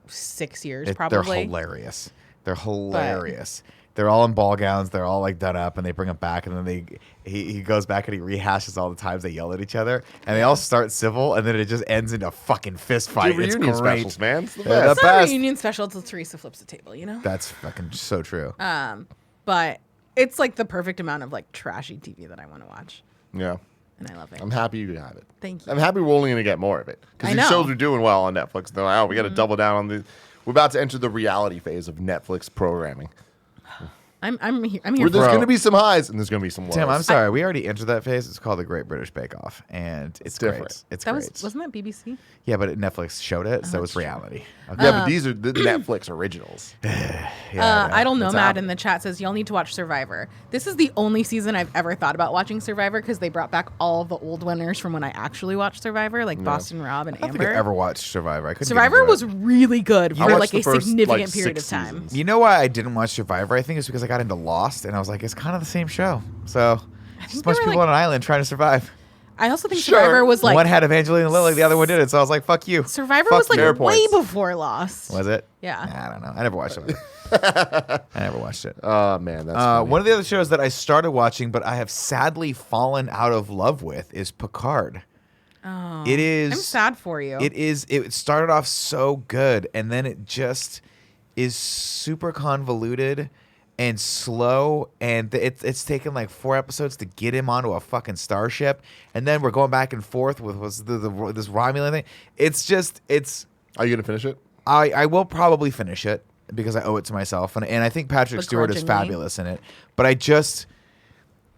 6 years, probably. They're hilarious. They're hilarious. They're all in ball gowns. They're all like done up, and they bring them back, and then he goes back and he rehashes all the times they yell at each other, and they all start civil, and then it just ends in a fucking fist fight. Dude, It's reunion great. specials, man. It's the Yeah, best. It's not a best. reunion special until Teresa flips the table, you know? That's fucking so true. But it's like the perfect amount of like trashy TV that I want to watch. Yeah. And I love it. I'm happy you have it. Thank you. I'm happy we're only going to get more of it. Because I these know. shows are doing well on Netflix. They're like, oh, we got to double down on the. We're about to enter the reality phase of Netflix programming. I'm here. Where there's Bro. going to be some highs and there's going to be some lows. Tim, I'm sorry. We already entered that phase. It's called the Great British Bake Off, and it's different. great. It's That great. wasn't that BBC? Yeah, but Netflix showed it, so it's reality. Okay. Yeah, but these are the Netflix originals. Yeah, I don't know, It's Matt happening. in the chat says y'all need to watch Survivor. This is the only season I've ever thought about watching Survivor because they brought back all the old winners from when I actually watched Survivor, like Boston Rob and I don't think I Amber. ever watched Survivor. I couldn't. get Survivor into it. was really good for watched like the a first, significant like, period of 6 time. seasons. You know why I didn't watch Survivor? I think it's because I got into Lost, and I was like, it's kind of the same show. So, just a bunch of they were people on an island trying to survive. I also think Sure. Survivor was like one had Evangeline Lilly, the other one didn't. So I was like, fuck you. Survivor Fuck was like you. Fair way points. before Lost. Was it? Yeah. Nah, I don't know. I never watched it. I never watched it. Oh, man. That's funny. One of the other shows that I started watching, but I have sadly fallen out of love with, is Picard. Oh, It is. I'm sad for you. It is. It started off so good, and then it just is super convoluted and slow, and it's taken like 4 episodes to get him onto a fucking starship, and then we're going back and forth with this Romulan thing. It's just Are you going to finish it? I will probably finish it because I owe it to myself, and I think Patrick Stewart is Begrudgingly. fabulous in it, but I just,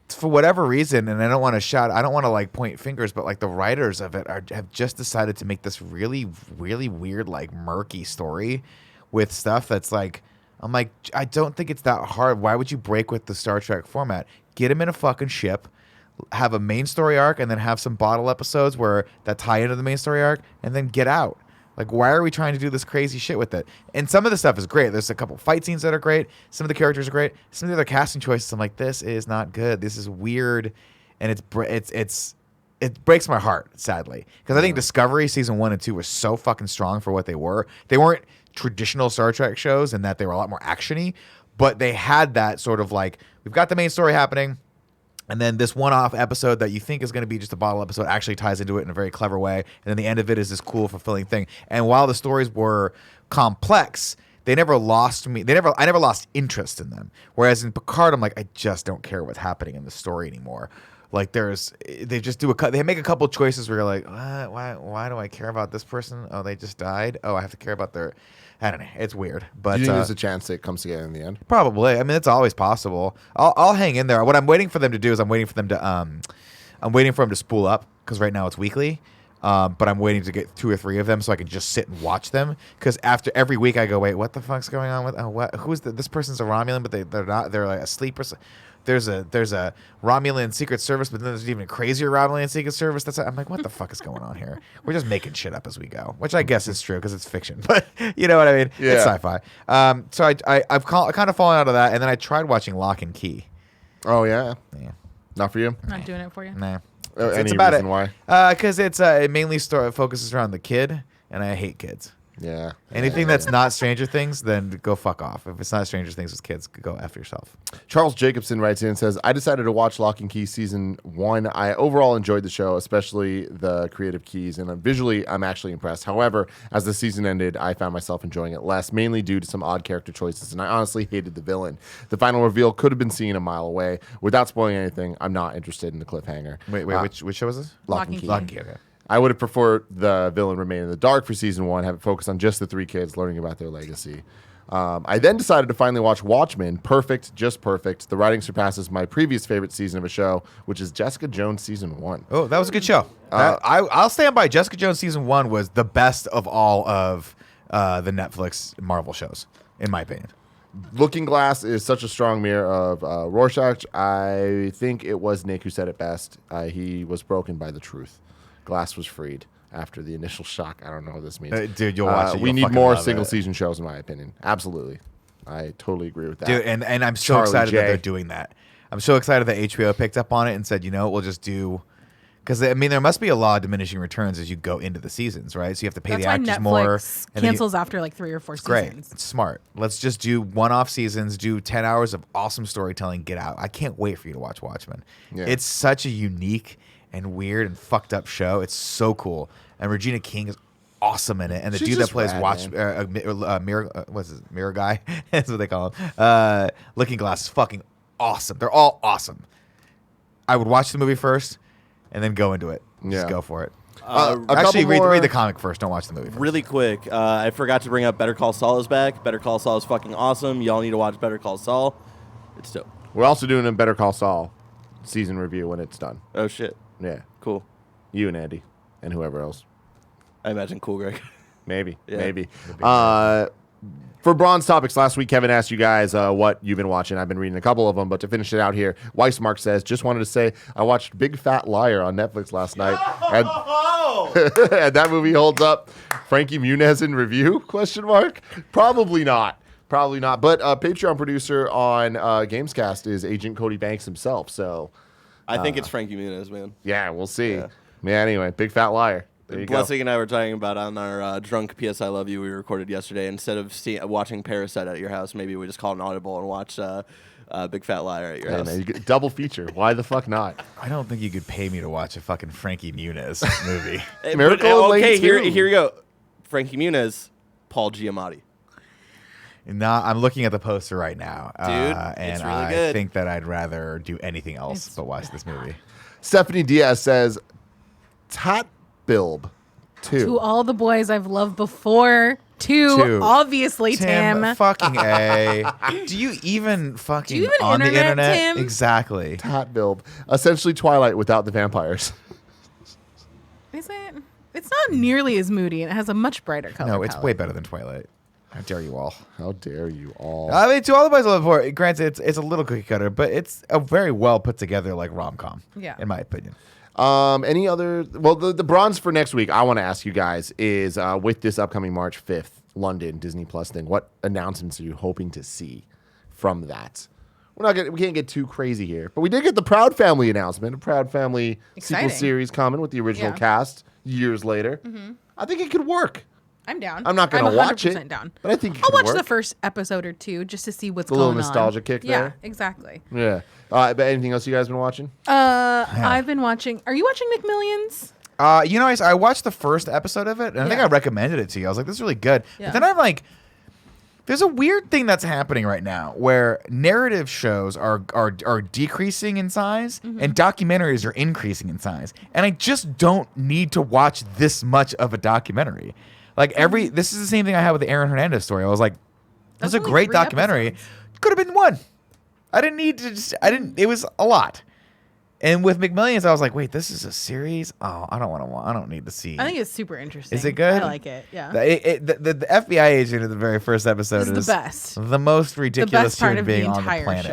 for whatever reason, and I don't want to like point fingers, but like the writers of it have just decided to make this really, really weird, like murky story with stuff that's like, I'm like, I don't think it's that hard. Why would you break with the Star Trek format? Get him in a fucking ship, have a main story arc, and then have some bottle episodes that tie into the main story arc, and then get out. Like, why are we trying to do this crazy shit with it? And some of the stuff is great. There's a couple fight scenes that are great. Some of the characters are great. Some of the other casting choices, I'm like, this is not good. This is weird, and it breaks my heart, sadly, because I think Discovery season 1 and 2 were so fucking strong for what they were. They weren't traditional Star Trek shows in that they were a lot more actiony, but they had that sort of like, we've got the main story happening, and then this one-off episode that you think is going to be just a bottle episode actually ties into it in a very clever way, and then the end of it is this cool, fulfilling thing. And while the stories were complex, they never lost me. I never lost interest in them. Whereas in Picard, I'm like, I just don't care what's happening in the story anymore. Like they just they make a couple choices where you're like, why do I care about this person? Oh, they just died. Oh, I have to care about I don't know. It's weird, but Do you think there's a chance it comes together in the end? probably. I mean, it's always possible. I'll hang in there. What I'm waiting for them to do is I'm waiting for them to spool up, because right now it's weekly. but I'm waiting to get 2 or 3 of them so I can just sit and watch them. Because after every week I go, wait, what the fuck's going on with? What? Who's this person's a Romulan, but they're not. They're like asleep or something. There's a Romulan Secret Service, but then there's an even crazier Romulan Secret Service. I'm like, what the fuck is going on here? We're just making shit up as we go, which I guess is true because it's fiction, but you know what I mean? Yeah. It's sci-fi. So I've kind of fallen out of that, and then I tried watching Lock and Key. Oh yeah, Yeah, not for you. Not doing it for you. nah. Any It's about reason it. why? Because it mainly focuses around the kid, and I hate kids. Yeah. Anything that's not Stranger Things, then go fuck off. If it's not Stranger Things with kids, go after yourself. Charles Jacobson writes in and says, I decided to watch Lock and Key season 1. I overall enjoyed the show, especially the creative keys, and visually I'm actually impressed. However, as the season ended, I found myself enjoying it less, mainly due to some odd character choices, and I honestly hated the villain. The final reveal could have been seen a mile away. Without spoiling anything, I'm not interested in the cliffhanger. Wait, which show was this? Lock and Key. Lock and Key, okay. I would have preferred the villain remain in the dark for season 1, have it focus on just the 3 kids learning about their legacy. I then decided to finally watch Watchmen. Perfect, just perfect. The writing surpasses my previous favorite season of a show, which is Jessica Jones season 1. Oh, that was a good show. I'll stand by. Jessica Jones season 1 was the best of all of the Netflix Marvel shows, in my opinion. Looking Glass is such a strong mirror of Rorschach. I think it was Nick who said it best. He was broken by the truth. Glass was freed after the initial shock. I don't know what this means. Dude, you'll watch it. We You'll need fucking more love single it. season shows, in my opinion. Absolutely. I totally agree with that. Dude, and I'm so Charlie excited J. that they're doing that. I'm so excited that HBO picked up on it and said, you know, we'll just do. Because, I mean, there must be a law of diminishing returns as you go into the seasons, right? So you have to pay That's the why actors Netflix more. And then cancels after like 3 or 4 Great. seasons. It's smart. Let's just do one-off seasons, do 10 hours of awesome storytelling, get out. I can't wait for you to watch Watchmen. Yeah. It's such a unique and weird and fucked up show. It's so cool. And Regina King is awesome in it. And the She's dude that just plays rad, Mirror Mirror Guy, that's what they call him. Looking Glass is fucking awesome. They're all awesome. I would watch the movie first and then go into it. Just Yeah. go for it. A Actually, couple more- read the comic first. Don't watch the movie first. Really quick, I forgot to bring up Better Call Saul is back. Better Call Saul is fucking awesome. Y'all need to watch Better Call Saul. It's dope. We're also doing a Better Call Saul season review when it's done. Oh, shit. Yeah. Cool. You and Andy and whoever else. I imagine cool, Greg. Maybe. Yeah. Maybe. For Bronze Topics, last week, Kevin asked you guys what you've been watching. I've been reading a couple of them, but to finish it out here, Weissmark says, just wanted to say I watched Big Fat Liar on Netflix last night. And, and that movie holds up. Frankie Muniz in review? Question mark. Probably not. Probably not. But Patreon producer on Gamescast is Agent Cody Banks himself. So, I think it's Frankie Muniz, man. yeah, we'll see. Yeah. Anyway, Big Fat Liar. There you go. Blessing and I were talking about on our drunk PS I Love You we recorded yesterday. Instead of watching Parasite at your house, maybe we just call an audible and watch Big Fat Liar at your Yeah, house. man, you get double feature. Why the fuck not? I don't think you could pay me to watch a fucking Frankie Muniz movie. Hey, Miracle but, in Lane okay, 2. here you go. Frankie Muniz, Paul Giamatti. Nah, I'm looking at the poster right now, Dude, and it's really I good. think that I'd rather do anything else but watch this movie. Stephanie Diaz says, Tat Bilb 2. To all the boys I've loved before. Two. Obviously, Tim. Fucking A. Do you even fucking Do you even on the internet, internet? Tim? Exactly. Tat Bilb. Essentially Twilight without the vampires. Is it? It's not nearly as moody, and it has a much brighter color. No, it's palette. way better than Twilight. How dare you all? How dare you all? I mean, to all the boys I love before, granted, it's a little cookie cutter, but it's a very well put together like rom com. Yeah. In my opinion. Any other? Well, the bronze for next week, I want to ask you guys is with this upcoming March 5th London Disney Plus thing, what announcements are you hoping to see from that? We can't get too crazy here, but we did get the Proud Family announcement. A Proud Family Exciting. sequel series coming with the original Yeah. cast years later. I think it could work. I'm down. I'm not going to watch it, down. but I think it I'll could watch work. the first episode or two just to see what's A going little on. nostalgia kick Yeah, there. exactly. Yeah. But anything else you guys been watching? I've been watching. Are you watching McMillions? You know, I watched the first episode of it, and I think Yeah. I recommended it to you. I was like, this is really good. Yeah. But then I'm like, there's a weird thing that's happening right now where narrative shows are decreasing in size and documentaries are increasing in size. And I just don't need to watch this much of a documentary. Like this is the same thing I had with the Aaron Hernandez story. I was like, that's a only great 3 documentary. episodes. Could have been one. I didn't need to it was a lot. And with McMillions, I was like, wait, this is a series? Oh, I don't need to see. I think it's super interesting. Is it good? I like it. Yeah. The FBI agent in the very first episode Is is the best. the most ridiculous best part human of the being on the entire planet.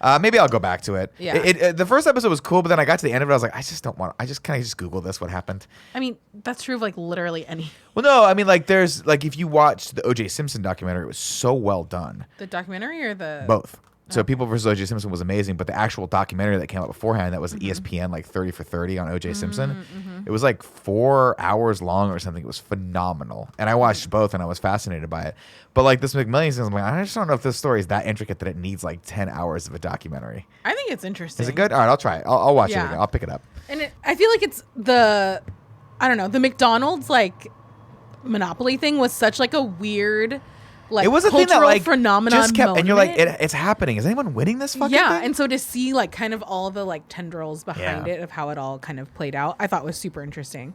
show. Maybe I'll go back to it. Yeah. The first episode was cool, but then I got to the end of it. I was like, I just don't want. Can I just Google this? What happened? I mean, that's true of like literally any. Well, no, I mean like there's like if you watched the O.J. Simpson documentary, it was so well done. The documentary or the Both. So People vs. O.J. Simpson was amazing, but the actual documentary that came out beforehand, that was Mm-hmm. ESPN, like 30 for 30 on O.J. Simpson. It was like 4 hours long or something. It was phenomenal. And I watched both and I was fascinated by it. But like this McMillions thing, I'm like, I just don't know if this story is that intricate that it needs like 10 hours of a documentary. I think it's interesting. Is it good? All right, I'll try it. I'll watch it Yeah. again. I'll pick it up. And I feel like it's I don't know, the McDonald's like monopoly thing was such like a weird like It was a cultural thing that like phenomenon just kept, and you're like, moment. it's happening. Is anyone winning this fucking Yeah, thing? and so to see like kind of all the like tendrils behind Yeah. it of how it all kind of played out, I thought was super interesting.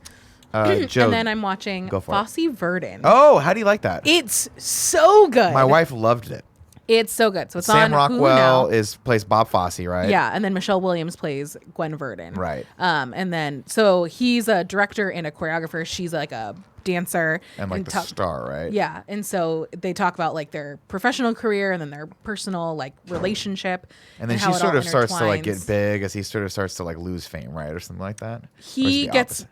Joe, And then I'm watching go for it. Fosse Verdon. Oh, how do you like that? It's so good. My wife loved it. It's so good. So it's Sam on Hulu Rockwell now. plays Bob Fosse, right? Yeah, and then Michelle Williams plays Gwen Verdon. Right. And then so he's a director and a choreographer. She's like a dancer And like the star, right? Yeah, and so they talk about like their professional career and then their personal like relationship. And then how she it sort all of starts to like intertwines. get big as he sort of starts to like lose fame, right, or something like that. Or is it He the gets opposite?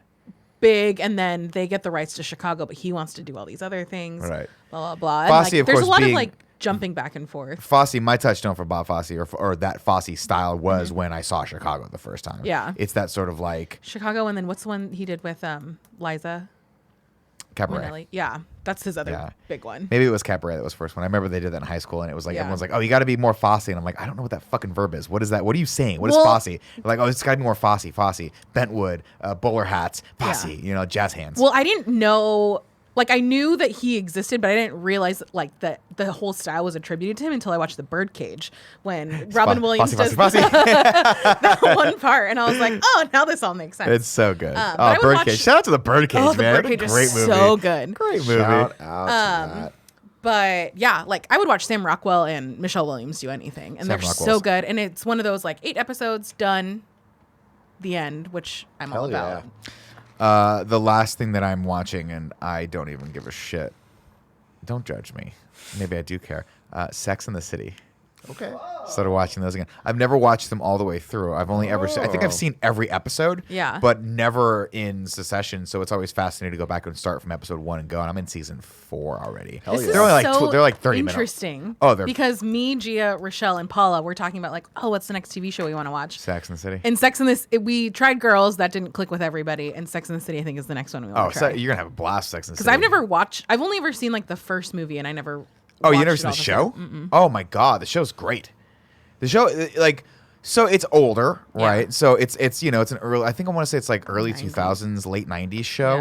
big, and then they get the rights to Chicago, but he wants to do all these other things. Right. Blah blah blah. Fosse, and, like, of there's course, a lot being- of like jumping back and forth. Fosse, my touchstone for Bob Fosse or that Fosse style was when I saw Chicago the first time. Yeah. It's that sort of like Chicago, and then what's the one he did with Liza cabaret. Minnelli? Yeah, that's his other Yeah. big one. Maybe it was cabaret that was the first one. I remember they did that in high school, and it was like Yeah. everyone's like, "Oh, you got to be more Fosse," and I'm like, "I don't know what that fucking verb is. What is that? What are you saying? What is Well- Fosse?" They're like, "Oh, it's got to be more Fosse, Bentwood, bowler hats, Fosse, Yeah. jazz hands." Well, I didn't know. Like I knew that he existed, but I didn't realize like that the whole style was attributed to him until I watched The Birdcage when Robin Williams does Fosse. that one part, and I was like, oh, now this all makes sense. It's so good. but I would Birdcage! watch- Shout out to the Birdcage, Oh, The man! Birdcage is Great movie. so good. Great movie. Shout out to that. But yeah, like I would watch Sam Rockwell and Michelle Williams do anything, and Sam they're so Rockwell's- good. And it's one of those like 8 episodes done, the end, which I'm all Hell yeah. about. The last thing that I'm watching, and I don't even give a shit. Don't judge me. Maybe I do care. Sex and the City. Okay. Started watching those again. I've never watched them all the way through. I've only ever I think I've seen every episode. Yeah. But never in succession. So it's always fascinating to go back and start from episode 1 and go. And I'm in season 4 already. Hell This yeah. is They're only like so they're like 30 interesting. minutes. Oh, they're because me, Gia, Rochelle, and Paula were talking about like, oh, what's the next TV show we want to watch? Sex and the City. And Sex and this, we tried Girls, that didn't click with everybody, and Sex and the City, I think, is the next one we want Oh, to so try. you're gonna have a blast. Sex and the Because City. I've only ever seen like the first movie, and I never. Oh, you watched never it seen all the the show? time. Oh my god, the show's great. The show like so it's older, Yeah. right? So it's it's an early. I think I want to say it's like early 90s. 2000s, late 90s show.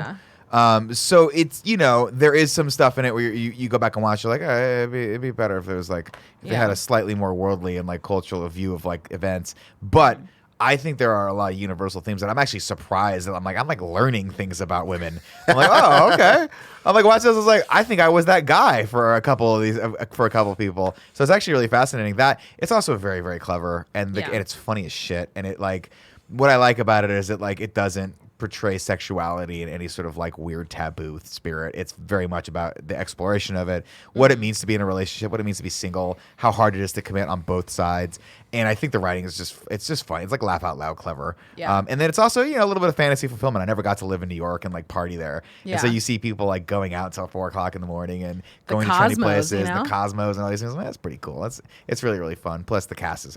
Yeah. So it's there is some stuff in it where you go back and watch. You're like, it'd be better if there was like if they had Yeah. a slightly more worldly and like cultural view of like events, but. I think there are a lot of universal themes that I'm actually surprised that I'm like learning things about women. I'm like, oh, okay. I'm like, watch this. I was like, I think I was that guy for a couple of these, for a couple of people. So it's actually really fascinating. That it's also very, very clever and Yeah. and it's funny as shit. And it like, what I like about it is that like it doesn't portray sexuality in any sort of like weird taboo spirit. It's very much about the exploration of it, what it means to be in a relationship, what it means to be single, how hard it is to commit on both sides. And I think the writing is just funny. It's like laugh out loud clever. Yeah. And then it's also, a little bit of fantasy fulfillment. I never got to live in New York and like party there. Yeah. And so you see people like going out till 4 o'clock in the morning and The going to trendy Cosmos, places, you know? the Cosmos and all these things. That's pretty cool. It's really, really fun. Plus the cast is,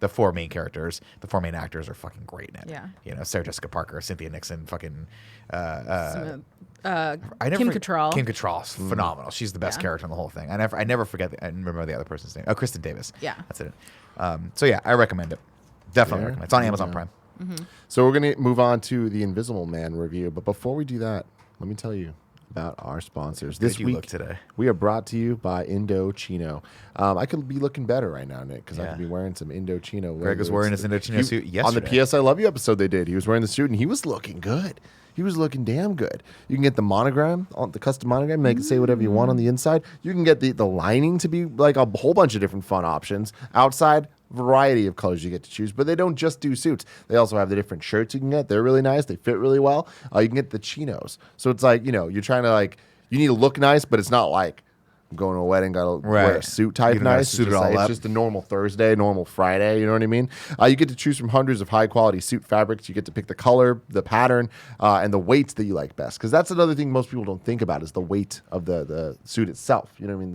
the 4 main characters, the 4 main actors are fucking great in it. Yeah. Sarah Jessica Parker, Cynthia Nixon, fucking Kim Kim Cattrall. Kim Cattrall's phenomenal. She's the best Yeah. character in the whole thing. I never forget. I remember the other person's name. Oh, Kristen Davis. Yeah. That's it. So yeah, I recommend it. Definitely Yeah. recommend it. It's on Amazon Yeah. Prime. So we're going to move on to the Invisible Man review. But before we do that, let me tell you about our sponsors. This you week look today? we are brought to you by Indochino. I could be looking better right now, Nick, because I Yeah. could be wearing some Indochino. Greg was logo. wearing his Indochino suit On the yesterday. PS I Love You episode they did. He was wearing the suit, and he was looking good. He was looking damn good. You can get the monogram, the custom monogram, make it say whatever you want on the inside. You can get the lining to be like a whole bunch of different fun options. Outside, variety of colors you get to choose. But they don't just do suits. They also have the different shirts you can get. They're really nice. They fit really well. You can get the chinos. So it's like, you're trying to like, you need to look nice, but it's not like I'm going to a wedding, got to wear a suit type You don't gotta nice. suit It's it all it's up. just a normal Thursday, normal Friday. You know what I mean? You get to choose from hundreds of high quality suit fabrics. You get to pick the color, the pattern, and the weights that you like best. Because that's another thing most people don't think about is the weight of the suit itself. You know what I mean?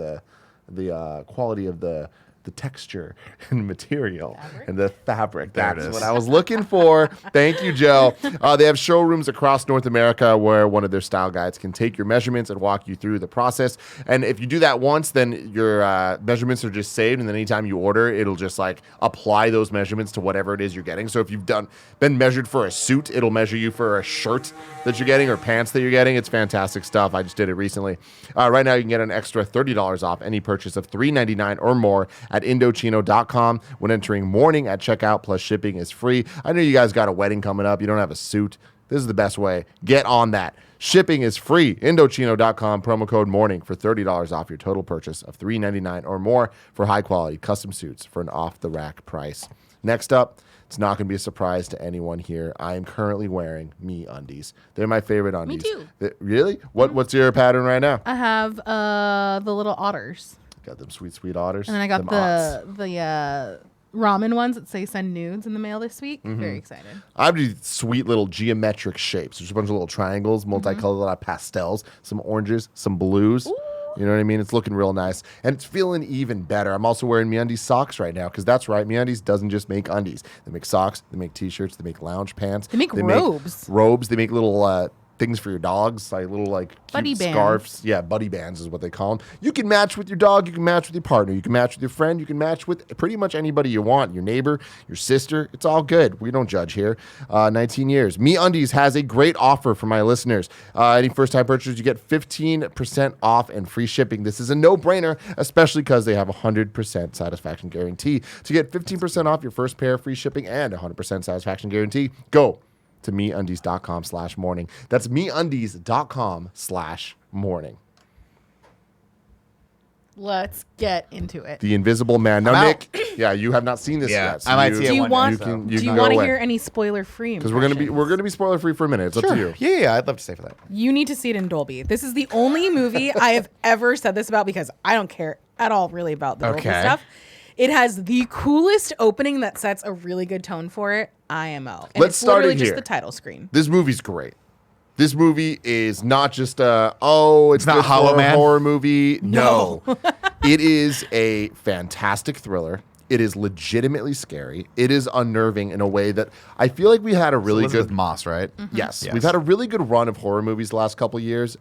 The quality of the texture and material and the fabric. There it That's is. what I was looking for. Thank you, Joe. They have showrooms across North America where one of their style guides can take your measurements and walk you through the process. And if you do that once, then your measurements are just saved. And then anytime you order, it'll just like apply those measurements to whatever it is you're getting. So if you've been measured for a suit, it'll measure you for a shirt that you're getting or pants that you're getting. It's fantastic stuff. I just did it recently. Right now, you can get an extra $30 off any purchase of $3.99 or more at Indochino.com when entering morning at checkout, plus shipping is free. I know you guys got a wedding coming up. You don't have a suit. This is the best way. Get on that. Shipping is free. Indochino.com, promo code morning for $30 off your total purchase of $3.99 or more for high quality custom suits for an off the rack price. Next up, it's not going to be a surprise to anyone here. I am currently wearing MeUndies. They're my favorite undies. too. Really? What's your pattern right now? I have the little otters. Got them sweet otters. And then I got Them Otts. the ramen ones that say send nudes in the mail this week. Very excited. I have these sweet little geometric shapes. There's a bunch of little triangles, multicolored, a lot of pastels, some oranges, some blues. You know what I mean? It's looking real nice. And it's feeling even better. I'm also wearing MeUndies socks right now because that's right. MeUndies doesn't just make undies. They make socks. They make T-shirts. They make lounge pants. They make robes. Robes. They make little things for your dogs, like little like cute Buddy bands. scarves. Yeah, buddy bands is what they call them. You can match with your dog. You can match with your partner. You can match with your friend. You can match with pretty much anybody you want. Your neighbor, your sister. It's all good. We don't judge here. 19 years. MeUndies has a great offer for my listeners. Any first-time purchasers, you get 15% off and free shipping. This is a no-brainer, especially because they have a 100% satisfaction guarantee. To get 15% off your first pair, free shipping, and 100% satisfaction guarantee, go to MeUndies.com/morning. That's MeUndies.com/morning. Let's get into it. The Invisible Man. Now, I'm Nick, you have not seen this Yeah, yet. I might see it do you one want day, you so. can do you go want to away. hear any spoiler free? Because we're gonna be spoiler free for a minute. It's up to you. Yeah, I'd love to stay for that. You need to see it in Dolby. This is the only movie I have ever said this about because I don't care at all really about the Dolby Okay. stuff. It has the coolest opening that sets a really good tone for it. IMO. And Let's it's start literally it just here. the title screen. This movie's great. This movie is not just it's not this Hollow Man? horror movie. No. It is a fantastic thriller. It is legitimately scary. It is unnerving in a way that I feel like we had a really Elizabeth good Moss, right? Yes, Yes. we've had a really good run of horror movies the last couple of years.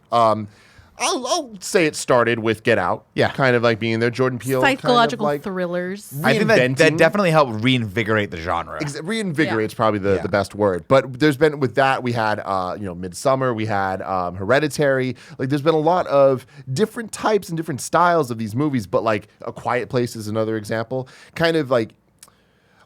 I'll say it started with Get Out. Yeah. Kind of like being there. Jordan Peele. Psychological kind of like thrillers. I think that Reinventing. definitely helped reinvigorate the genre. Reinvigorate's probably the Yeah. best word. But there's been, with that, we had, Midsummer, we had Hereditary. Like, there's been a lot of different types and different styles of these movies, but like A Quiet Place is another example. Kind of like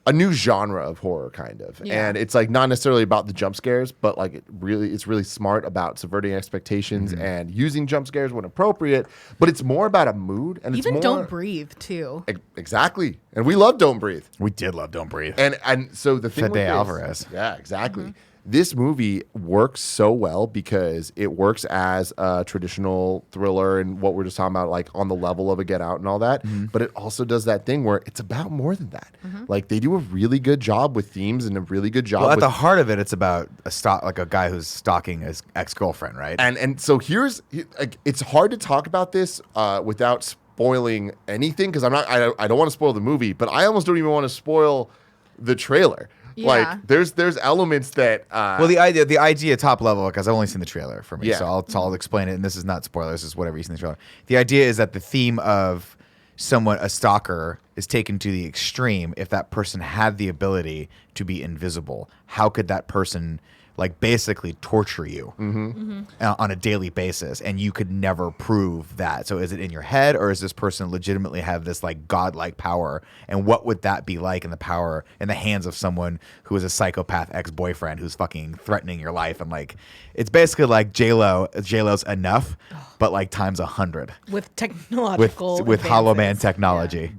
a new genre of horror, kind of. Yeah. And it's like not necessarily about the jump scares, but like it's really smart about subverting expectations and using jump scares when appropriate. But it's more about a mood, and Even it's more Don't Breathe, too. Exactly. And we love Don't Breathe. We did love Don't Breathe. And so the thing Fede with this- Alvarez. Yeah, exactly. This movie works so well because it works as a traditional thriller and what we're just talking about, like on the level of a Get Out and all that. But it also does that thing where it's about more than that. Like they do a really good job with themes and a really good job Well, at with the heart of it, it's about a guy who's stalking his ex-girlfriend, right? And so it's hard to talk about this without spoiling anything because I don't want to spoil the movie, but I almost don't even want to spoil the trailer. Yeah. Like there's elements that Well, the idea top level, because I've only seen the trailer for me, Yeah. so I'll explain it. And this is not spoilers; this is whatever you see in the trailer. The idea is that the theme of a stalker, is taken to the extreme. If that person had the ability to be invisible, how could that person like basically torture you on a daily basis, and you could never prove that? So is it in your head, or is this person legitimately have this like godlike power? And what would that be like in the hands of someone who is a psychopath ex-boyfriend who's fucking threatening your life? And like, it's basically like J-Lo's Enough, but like times 100 with technological with Hollow Man advances. technology.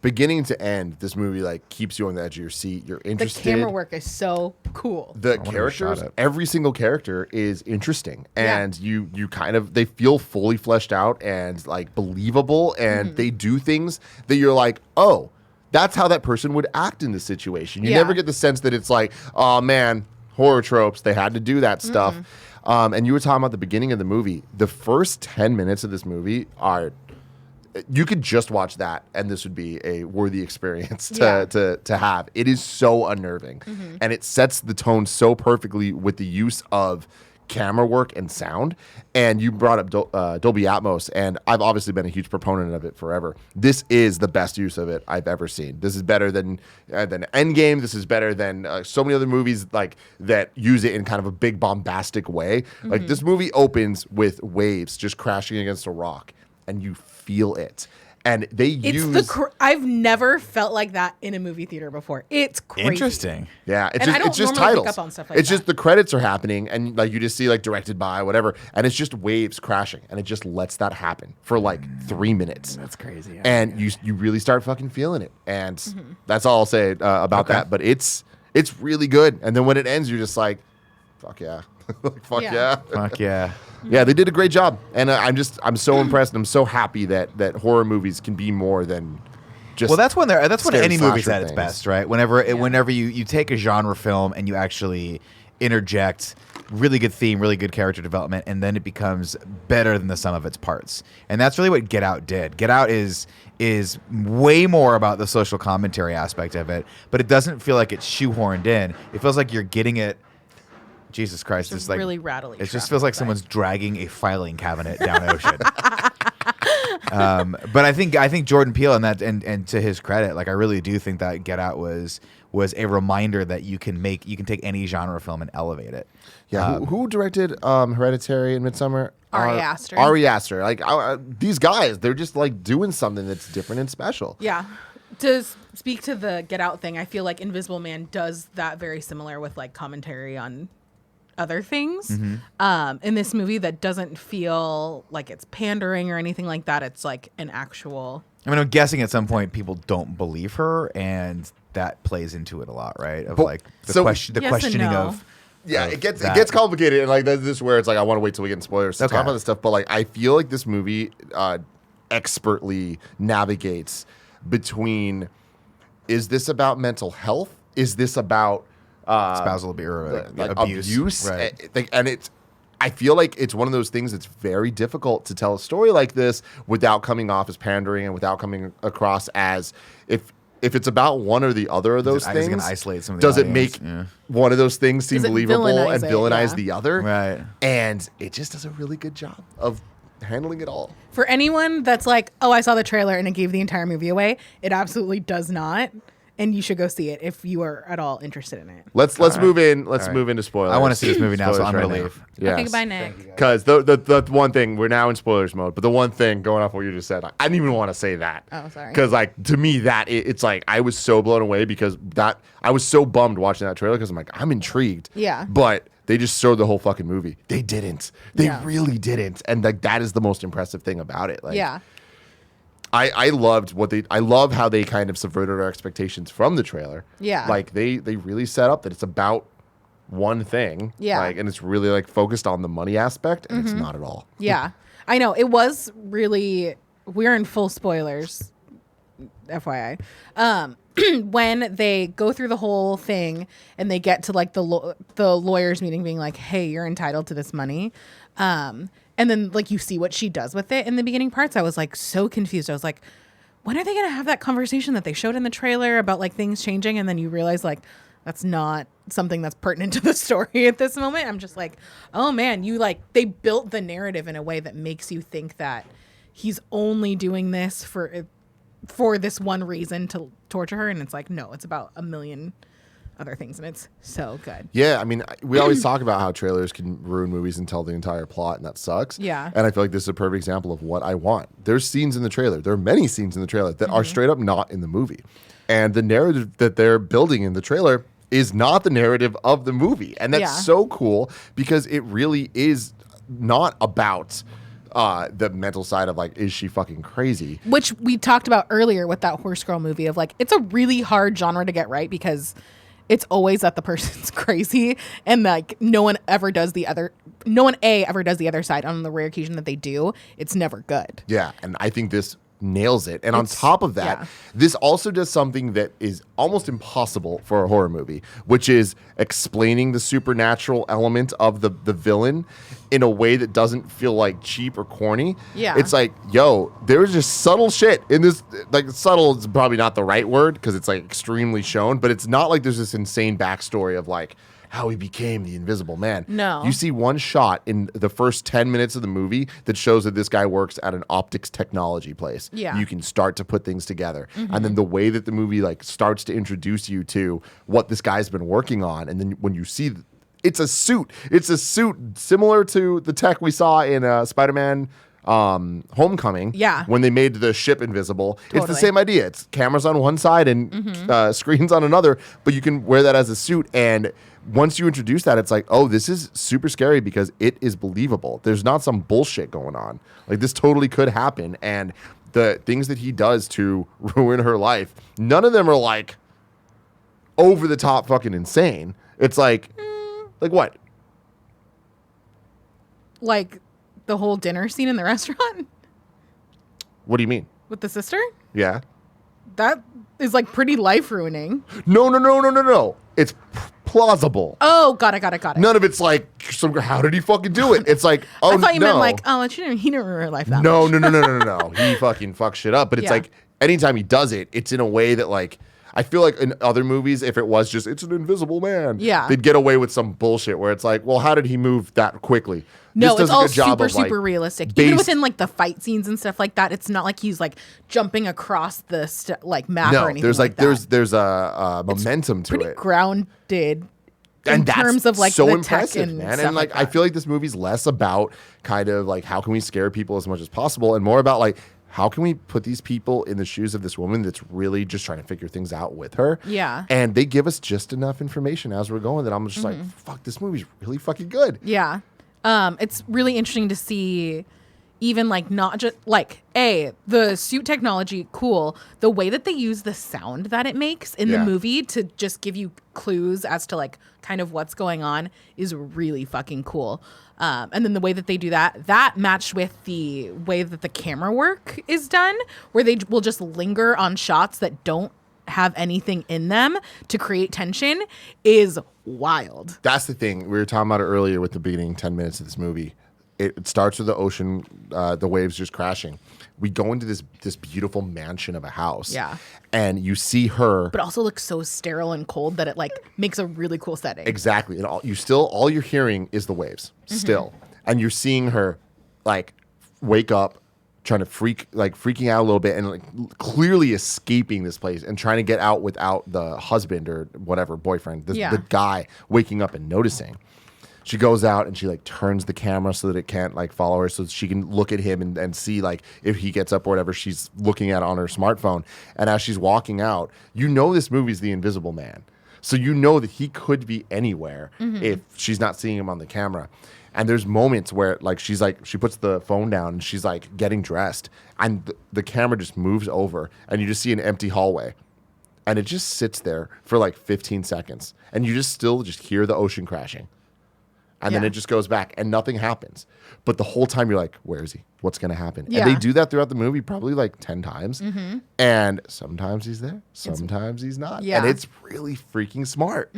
Beginning to end, this movie like keeps you on the edge of your seat. You're The interested. camera work is so cool. The who characters, shot it. every single character is interesting, and you kind of they feel fully fleshed out and like believable, and they do things that you're like, oh, that's how that person would act in this situation. You Yeah. never get the sense that it's like, oh man, horror tropes. They had to do that stuff. And you were talking about the beginning of the movie. The first 10 minutes of this movie are. You could just watch that, and this would be a worthy experience to have. It is so unnerving, and it sets the tone so perfectly with the use of camera work and sound. And you brought up Dolby Atmos, and I've obviously been a huge proponent of it forever. This is the best use of it I've ever seen. This is better than Endgame. This is better than so many other movies like that use it in kind of a big bombastic way. Like this movie opens with waves just crashing against a rock, and you feel it. And they use I've never felt like that in a movie theater before. It's crazy. Interesting. yeah, it's And I just it's don't just normally titles. pick up on stuff like it's just that. the credits are happening, and like you just see like directed by whatever, and it's just waves crashing, and it just lets that happen for like 3 minutes. That's crazy. And you really start fucking feeling it, and that's all I'll say about that. But it's really good, and then when it ends, you're just like, fuck yeah, like, fuck Yeah. yeah. Fuck yeah. Yeah, they did a great job, and I'm so impressed, and I'm so happy that horror movies can be more than just. Well, that's when scary any movie's slasher at its things. best, right? Whenever you take a genre film and you actually interject really good theme, really good character development, and then it becomes better than the sum of its parts. And that's really what Get Out did. Get Out is way more about the social commentary aspect of it, but it doesn't feel like it's shoehorned in. It feels like you're getting it. Jesus Christ! It's It's like really rattly. It just traffic feels like outside. someone's dragging a filing cabinet down ocean. But I think Jordan Peele and to his credit, like I really do think that Get Out was a reminder that you can take any genre film and elevate it. Yeah, who directed Hereditary and Midsommar? Ari Aster. Ari Aster. Like these guys, they're just like doing something that's different and special. Yeah. To speak to the Get Out thing, I feel like Invisible Man does that very similar with like commentary on other things. In this movie that doesn't feel like it's pandering or anything like that. It's like an actual. I mean, I'm guessing at some point people don't believe her, and that plays into it a lot, right? Of But- like the so- Yes and questioning no. of. Yeah, of it gets that. complicated, and like this is where it's like I want to wait till we get in spoilers to Okay. talk about this stuff. But like I feel like this movie expertly navigates between: is this about mental health? Is this about spousal abuse, right? And it's. I feel like it's one of those things that's very difficult to tell a story like this without coming off as pandering and without coming across as if it's about one or the other of those Is it things. gonna isolate some of the does it audience? make Yeah. one of those things seem Does it believable and villainize it? villainize Yeah. the other? Right. And it just does a really good job of handling it all. For anyone that's like, oh, I saw the trailer and it gave the entire movie away, it absolutely does not. And you should go see it if you are at all interested in it. Let's move in. Let's move into spoilers. I want to see this movie now, so Spoilers I'm gonna right now. leave. Yes. Okay, goodbye, Nick. Because the one thing, we're now in spoilers mode, but the one thing going off what you just said, I didn't even want to say that. Oh, sorry. Because like to me it's like I was so blown away because I was so bummed watching that trailer because I'm like I'm intrigued. Yeah. But they just showed the whole fucking movie. They didn't. They Yeah. really didn't. And like that is the most impressive thing about it. Like Yeah. I love how they kind of subverted our expectations from the trailer. Yeah. Like they really set up that it's about one thing. Yeah. Like, and it's really like focused on the money aspect, and it's not at all. Yeah. I know. It was really, we're in full spoilers, FYI. When they go through the whole thing and they get to like the lawyers meeting being like, hey, you're entitled to this money. And then like you see what she does with it in the beginning parts. I was like so confused. I was like, when are they going to have that conversation that they showed in the trailer about like things changing? And then you realize like, that's not something that's pertinent to the story at this moment. I'm just like, oh man, they built the narrative in a way that makes you think that he's only doing this for this one reason to torture her. And it's like, no, it's about a million other things. And it's so good. Yeah, I mean, we always talk about how trailers can ruin movies and tell the entire plot, and that sucks. Yeah. And I feel like this is a perfect example of what I want. There's scenes in the trailer. There are many scenes in the trailer that are straight up not in the movie. And the narrative that they're building in the trailer is not the narrative of the movie. And that's Yeah. so cool because it really is not about the mental side of like, is she fucking crazy? Which we talked about earlier with that Horse Girl movie of like, it's a really hard genre to get right because it's always that the person's crazy and like no one ever does the other side. On the rare occasion that they do, it's never good. Yeah, and I think this nails it. And on top of that, this also does something that is almost impossible for a horror movie, which is explaining the supernatural element of the villain in a way that doesn't feel like cheap or corny. Yeah. It's like, yo, there's just subtle shit in this. Like, subtle is probably not the right word because it's like extremely shown, but it's not like there's this insane backstory of like how he became the Invisible Man. No. You see one shot in the first 10 minutes of the movie that shows that this guy works at an optics technology place. Yeah. You can start to put things together. And then the way that the movie like starts to introduce you to what this guy's been working on. And then when you see it's a suit similar to the tech we saw in Spider-Man Homecoming. Yeah. When they made the ship invisible. It's the Totally. same idea. It's cameras on one side and screens on another, but you can wear that as a suit. And once you introduce that, it's like, oh, this is super scary because it is believable. There's not some bullshit going on. Like, this totally could happen. And the things that he does to ruin her life, none of them are like over the top fucking insane. It's like what? Like the whole dinner scene in the restaurant What do you mean? with the sister. Yeah. That is like pretty life ruining. No. It's plausible. Oh, got it. None of it's like, how did he fucking do it? It's like, oh, I thought you no. meant like, oh, he didn't ruin her life that No. much. He fucking fucks shit up. But it's Yeah. like, anytime he does it, it's in a way that like, I feel like in other movies, if it was just, it's an invisible man, Yeah. they'd get away with some bullshit where it's like, well, how did he move that quickly? No, This it's does a all good job super, of, like, super realistic. based- Even within like the fight scenes and stuff like that, it's not like he's like jumping across the map or No, anything. there's like, that. there's a momentum to pretty it. grounded in And that's terms of like so the impressive, tech and man. stuff And like, I that. feel like this movie's less about kind of like how can we scare people as much as possible, and more about like how can we put these people in the shoes of this woman that's really just trying to figure things out with her. Yeah. And they give us just enough information as we're going that I'm just like, fuck, this movie's really fucking good. Yeah. It's really interesting to see even like not just like the suit technology, cool. The way that they use the sound that it makes in the Yeah. movie to just give you clues as to like kind of what's going on is really fucking cool. And then the way that they do that matched with the way that the camera work is done, where they will just linger on shots that don't have anything in them to create tension, is wild. That's the thing. We were talking about it earlier with the beginning 10 minutes of this movie. It starts with the ocean, the waves just crashing. We go into this beautiful mansion of a house. Yeah. And you see her. But also looks so sterile and cold that it like makes a really cool setting. Exactly. And all you're hearing is the waves still. And you're seeing her like wake up, trying to freaking out a little bit and like clearly escaping this place and trying to get out without the husband or whatever, boyfriend, the guy waking up and noticing. She goes out and she like turns the camera so that it can't like follow her, so that she can look at him and see like if he gets up or whatever she's looking at on her smartphone. And as she's walking out, you know this movie's The Invisible Man. So you know that he could be anywhere if she's not seeing him on the camera. And there's moments where like she puts the phone down and she's like getting dressed and the camera just moves over and you just see an empty hallway. And it just sits there for like 15 seconds. And you just hear the ocean crashing. And then Yeah. it just goes back and nothing happens. But the whole time you're like, where is he? What's going to happen? Yeah. And they do that throughout the movie probably like 10 times. And sometimes he's there, sometimes he's not. Yeah. And it's really freaking smart.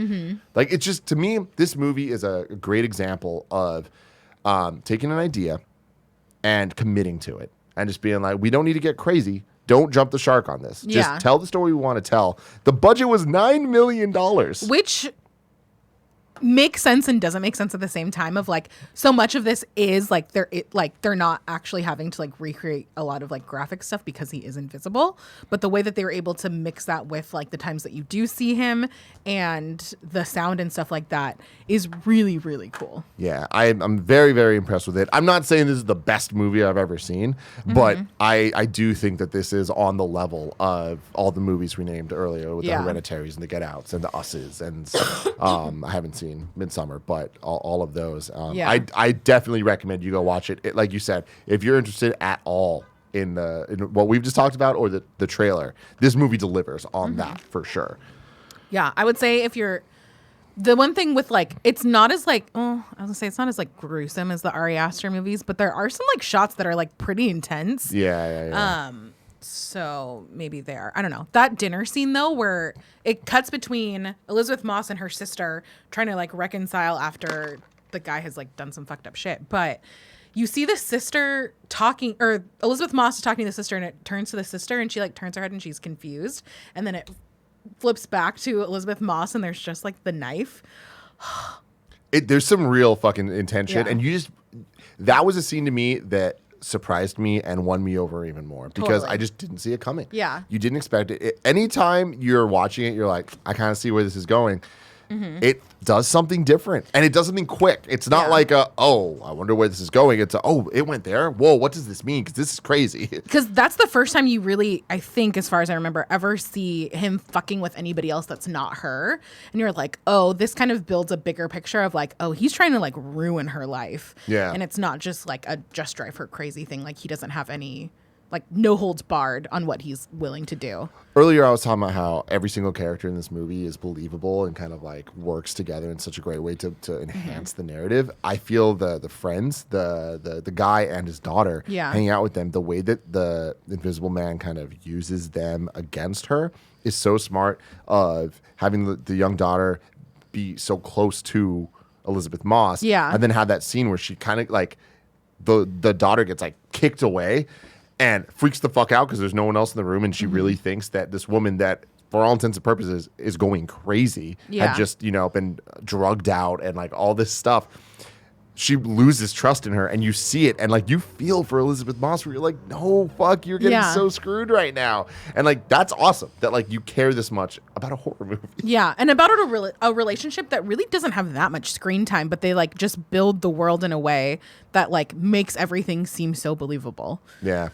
Like, it's just, to me, this movie is a great example of taking an idea and committing to it. And just being like, we don't need to get crazy. Don't jump the shark on this. Yeah. Just tell the story we want to tell. The budget was $9 million. Which makes sense and doesn't make sense at the same time of like so much of this is like they're not actually having to like recreate a lot of like graphic stuff because he is invisible, but the way that they were able to mix that with like the times that you do see him and the sound and stuff like that is really, really cool. Yeah, I'm very, very impressed with it. I'm not saying this is the best movie I've ever seen, but I do think that this is on the level of all the movies we named earlier with the Yeah. Hereditaries and the Get Outs and the Us's and I haven't seen seen Midsummer, but all of those. Yeah. I definitely recommend you go watch it. Like you said, if you're interested at all in what we've just talked about or the trailer, this movie delivers on that for sure. Yeah, I would say if you're the one thing with like it's not as like I was gonna say it's not as like gruesome as the Ari Aster movies, but there are some like shots that are like pretty intense. Yeah. So maybe there. I don't know. That dinner scene though, where it cuts between Elizabeth Moss and her sister trying to like reconcile after the guy has like done some fucked up shit. But you see the sister talking, or Elizabeth Moss is talking to the sister, and it turns to the sister, and she like turns her head and she's confused, and then it flips back to Elizabeth Moss, and there's just like the knife. There's some real fucking intention, Yeah. and that was a scene to me that surprised me and won me over even more because Totally. I just didn't see it coming. Yeah. You didn't expect it. Anytime you're watching it, you're like, I kind of see where this is going. It does something different, and it does something quick. It's not like I wonder where this is going. It's it went there. Whoa, what does this mean? Because this is crazy. Because that's the first time you really, I think, as far as I remember, ever see him fucking with anybody else that's not her. And you're like, oh, this kind of builds a bigger picture of like, oh, he's trying to like ruin her life. Yeah. And it's not just like a just drive her crazy thing. Like he doesn't have any, like no holds barred on what he's willing to do. Earlier, I was talking about how every single character in this movie is believable and kind of like works together in such a great way to enhance the narrative. I feel the friends, the guy and his daughter, hanging out with them, the way that the Invisible Man kind of uses them against her is so smart. Of having the young daughter be so close to Elizabeth Moss, and then have that scene where she kind of like the daughter gets like kicked away. And freaks the fuck out because there's no one else in the room, and she really thinks that this woman that, for all intents and purposes, is going crazy, had just been drugged out and like all this stuff. She loses trust in her, and you see it, and like you feel for Elizabeth Moss, where you're like, no, fuck, you're getting so screwed right now, and like that's awesome that like you care this much about a horror movie. Yeah, and about a relationship that really doesn't have that much screen time, but they like just build the world in a way that like makes everything seem so believable. Yeah.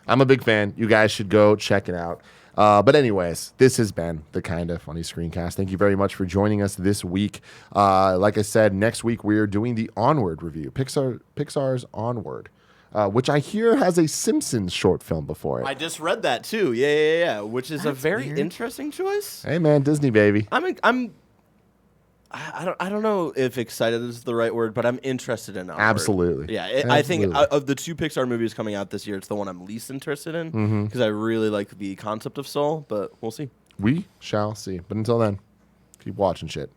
I'm a big fan. You guys should go check it out. But anyways, this has been the Kind of Funny Screencast. Thank you very much for joining us this week. Like I said, next week we are doing the Onward review, Pixar's Onward, which I hear has a Simpsons short film before it. I just read that too. Yeah. Which is a very weird. interesting choice. Hey man, Disney baby. I don't know if excited is the right word, but I'm interested in Onward. Absolutely. Yeah, I think of the two Pixar movies coming out this year, it's the one I'm least interested in because I really like the concept of Soul, but we'll see. We shall see. But until then, keep watching shit.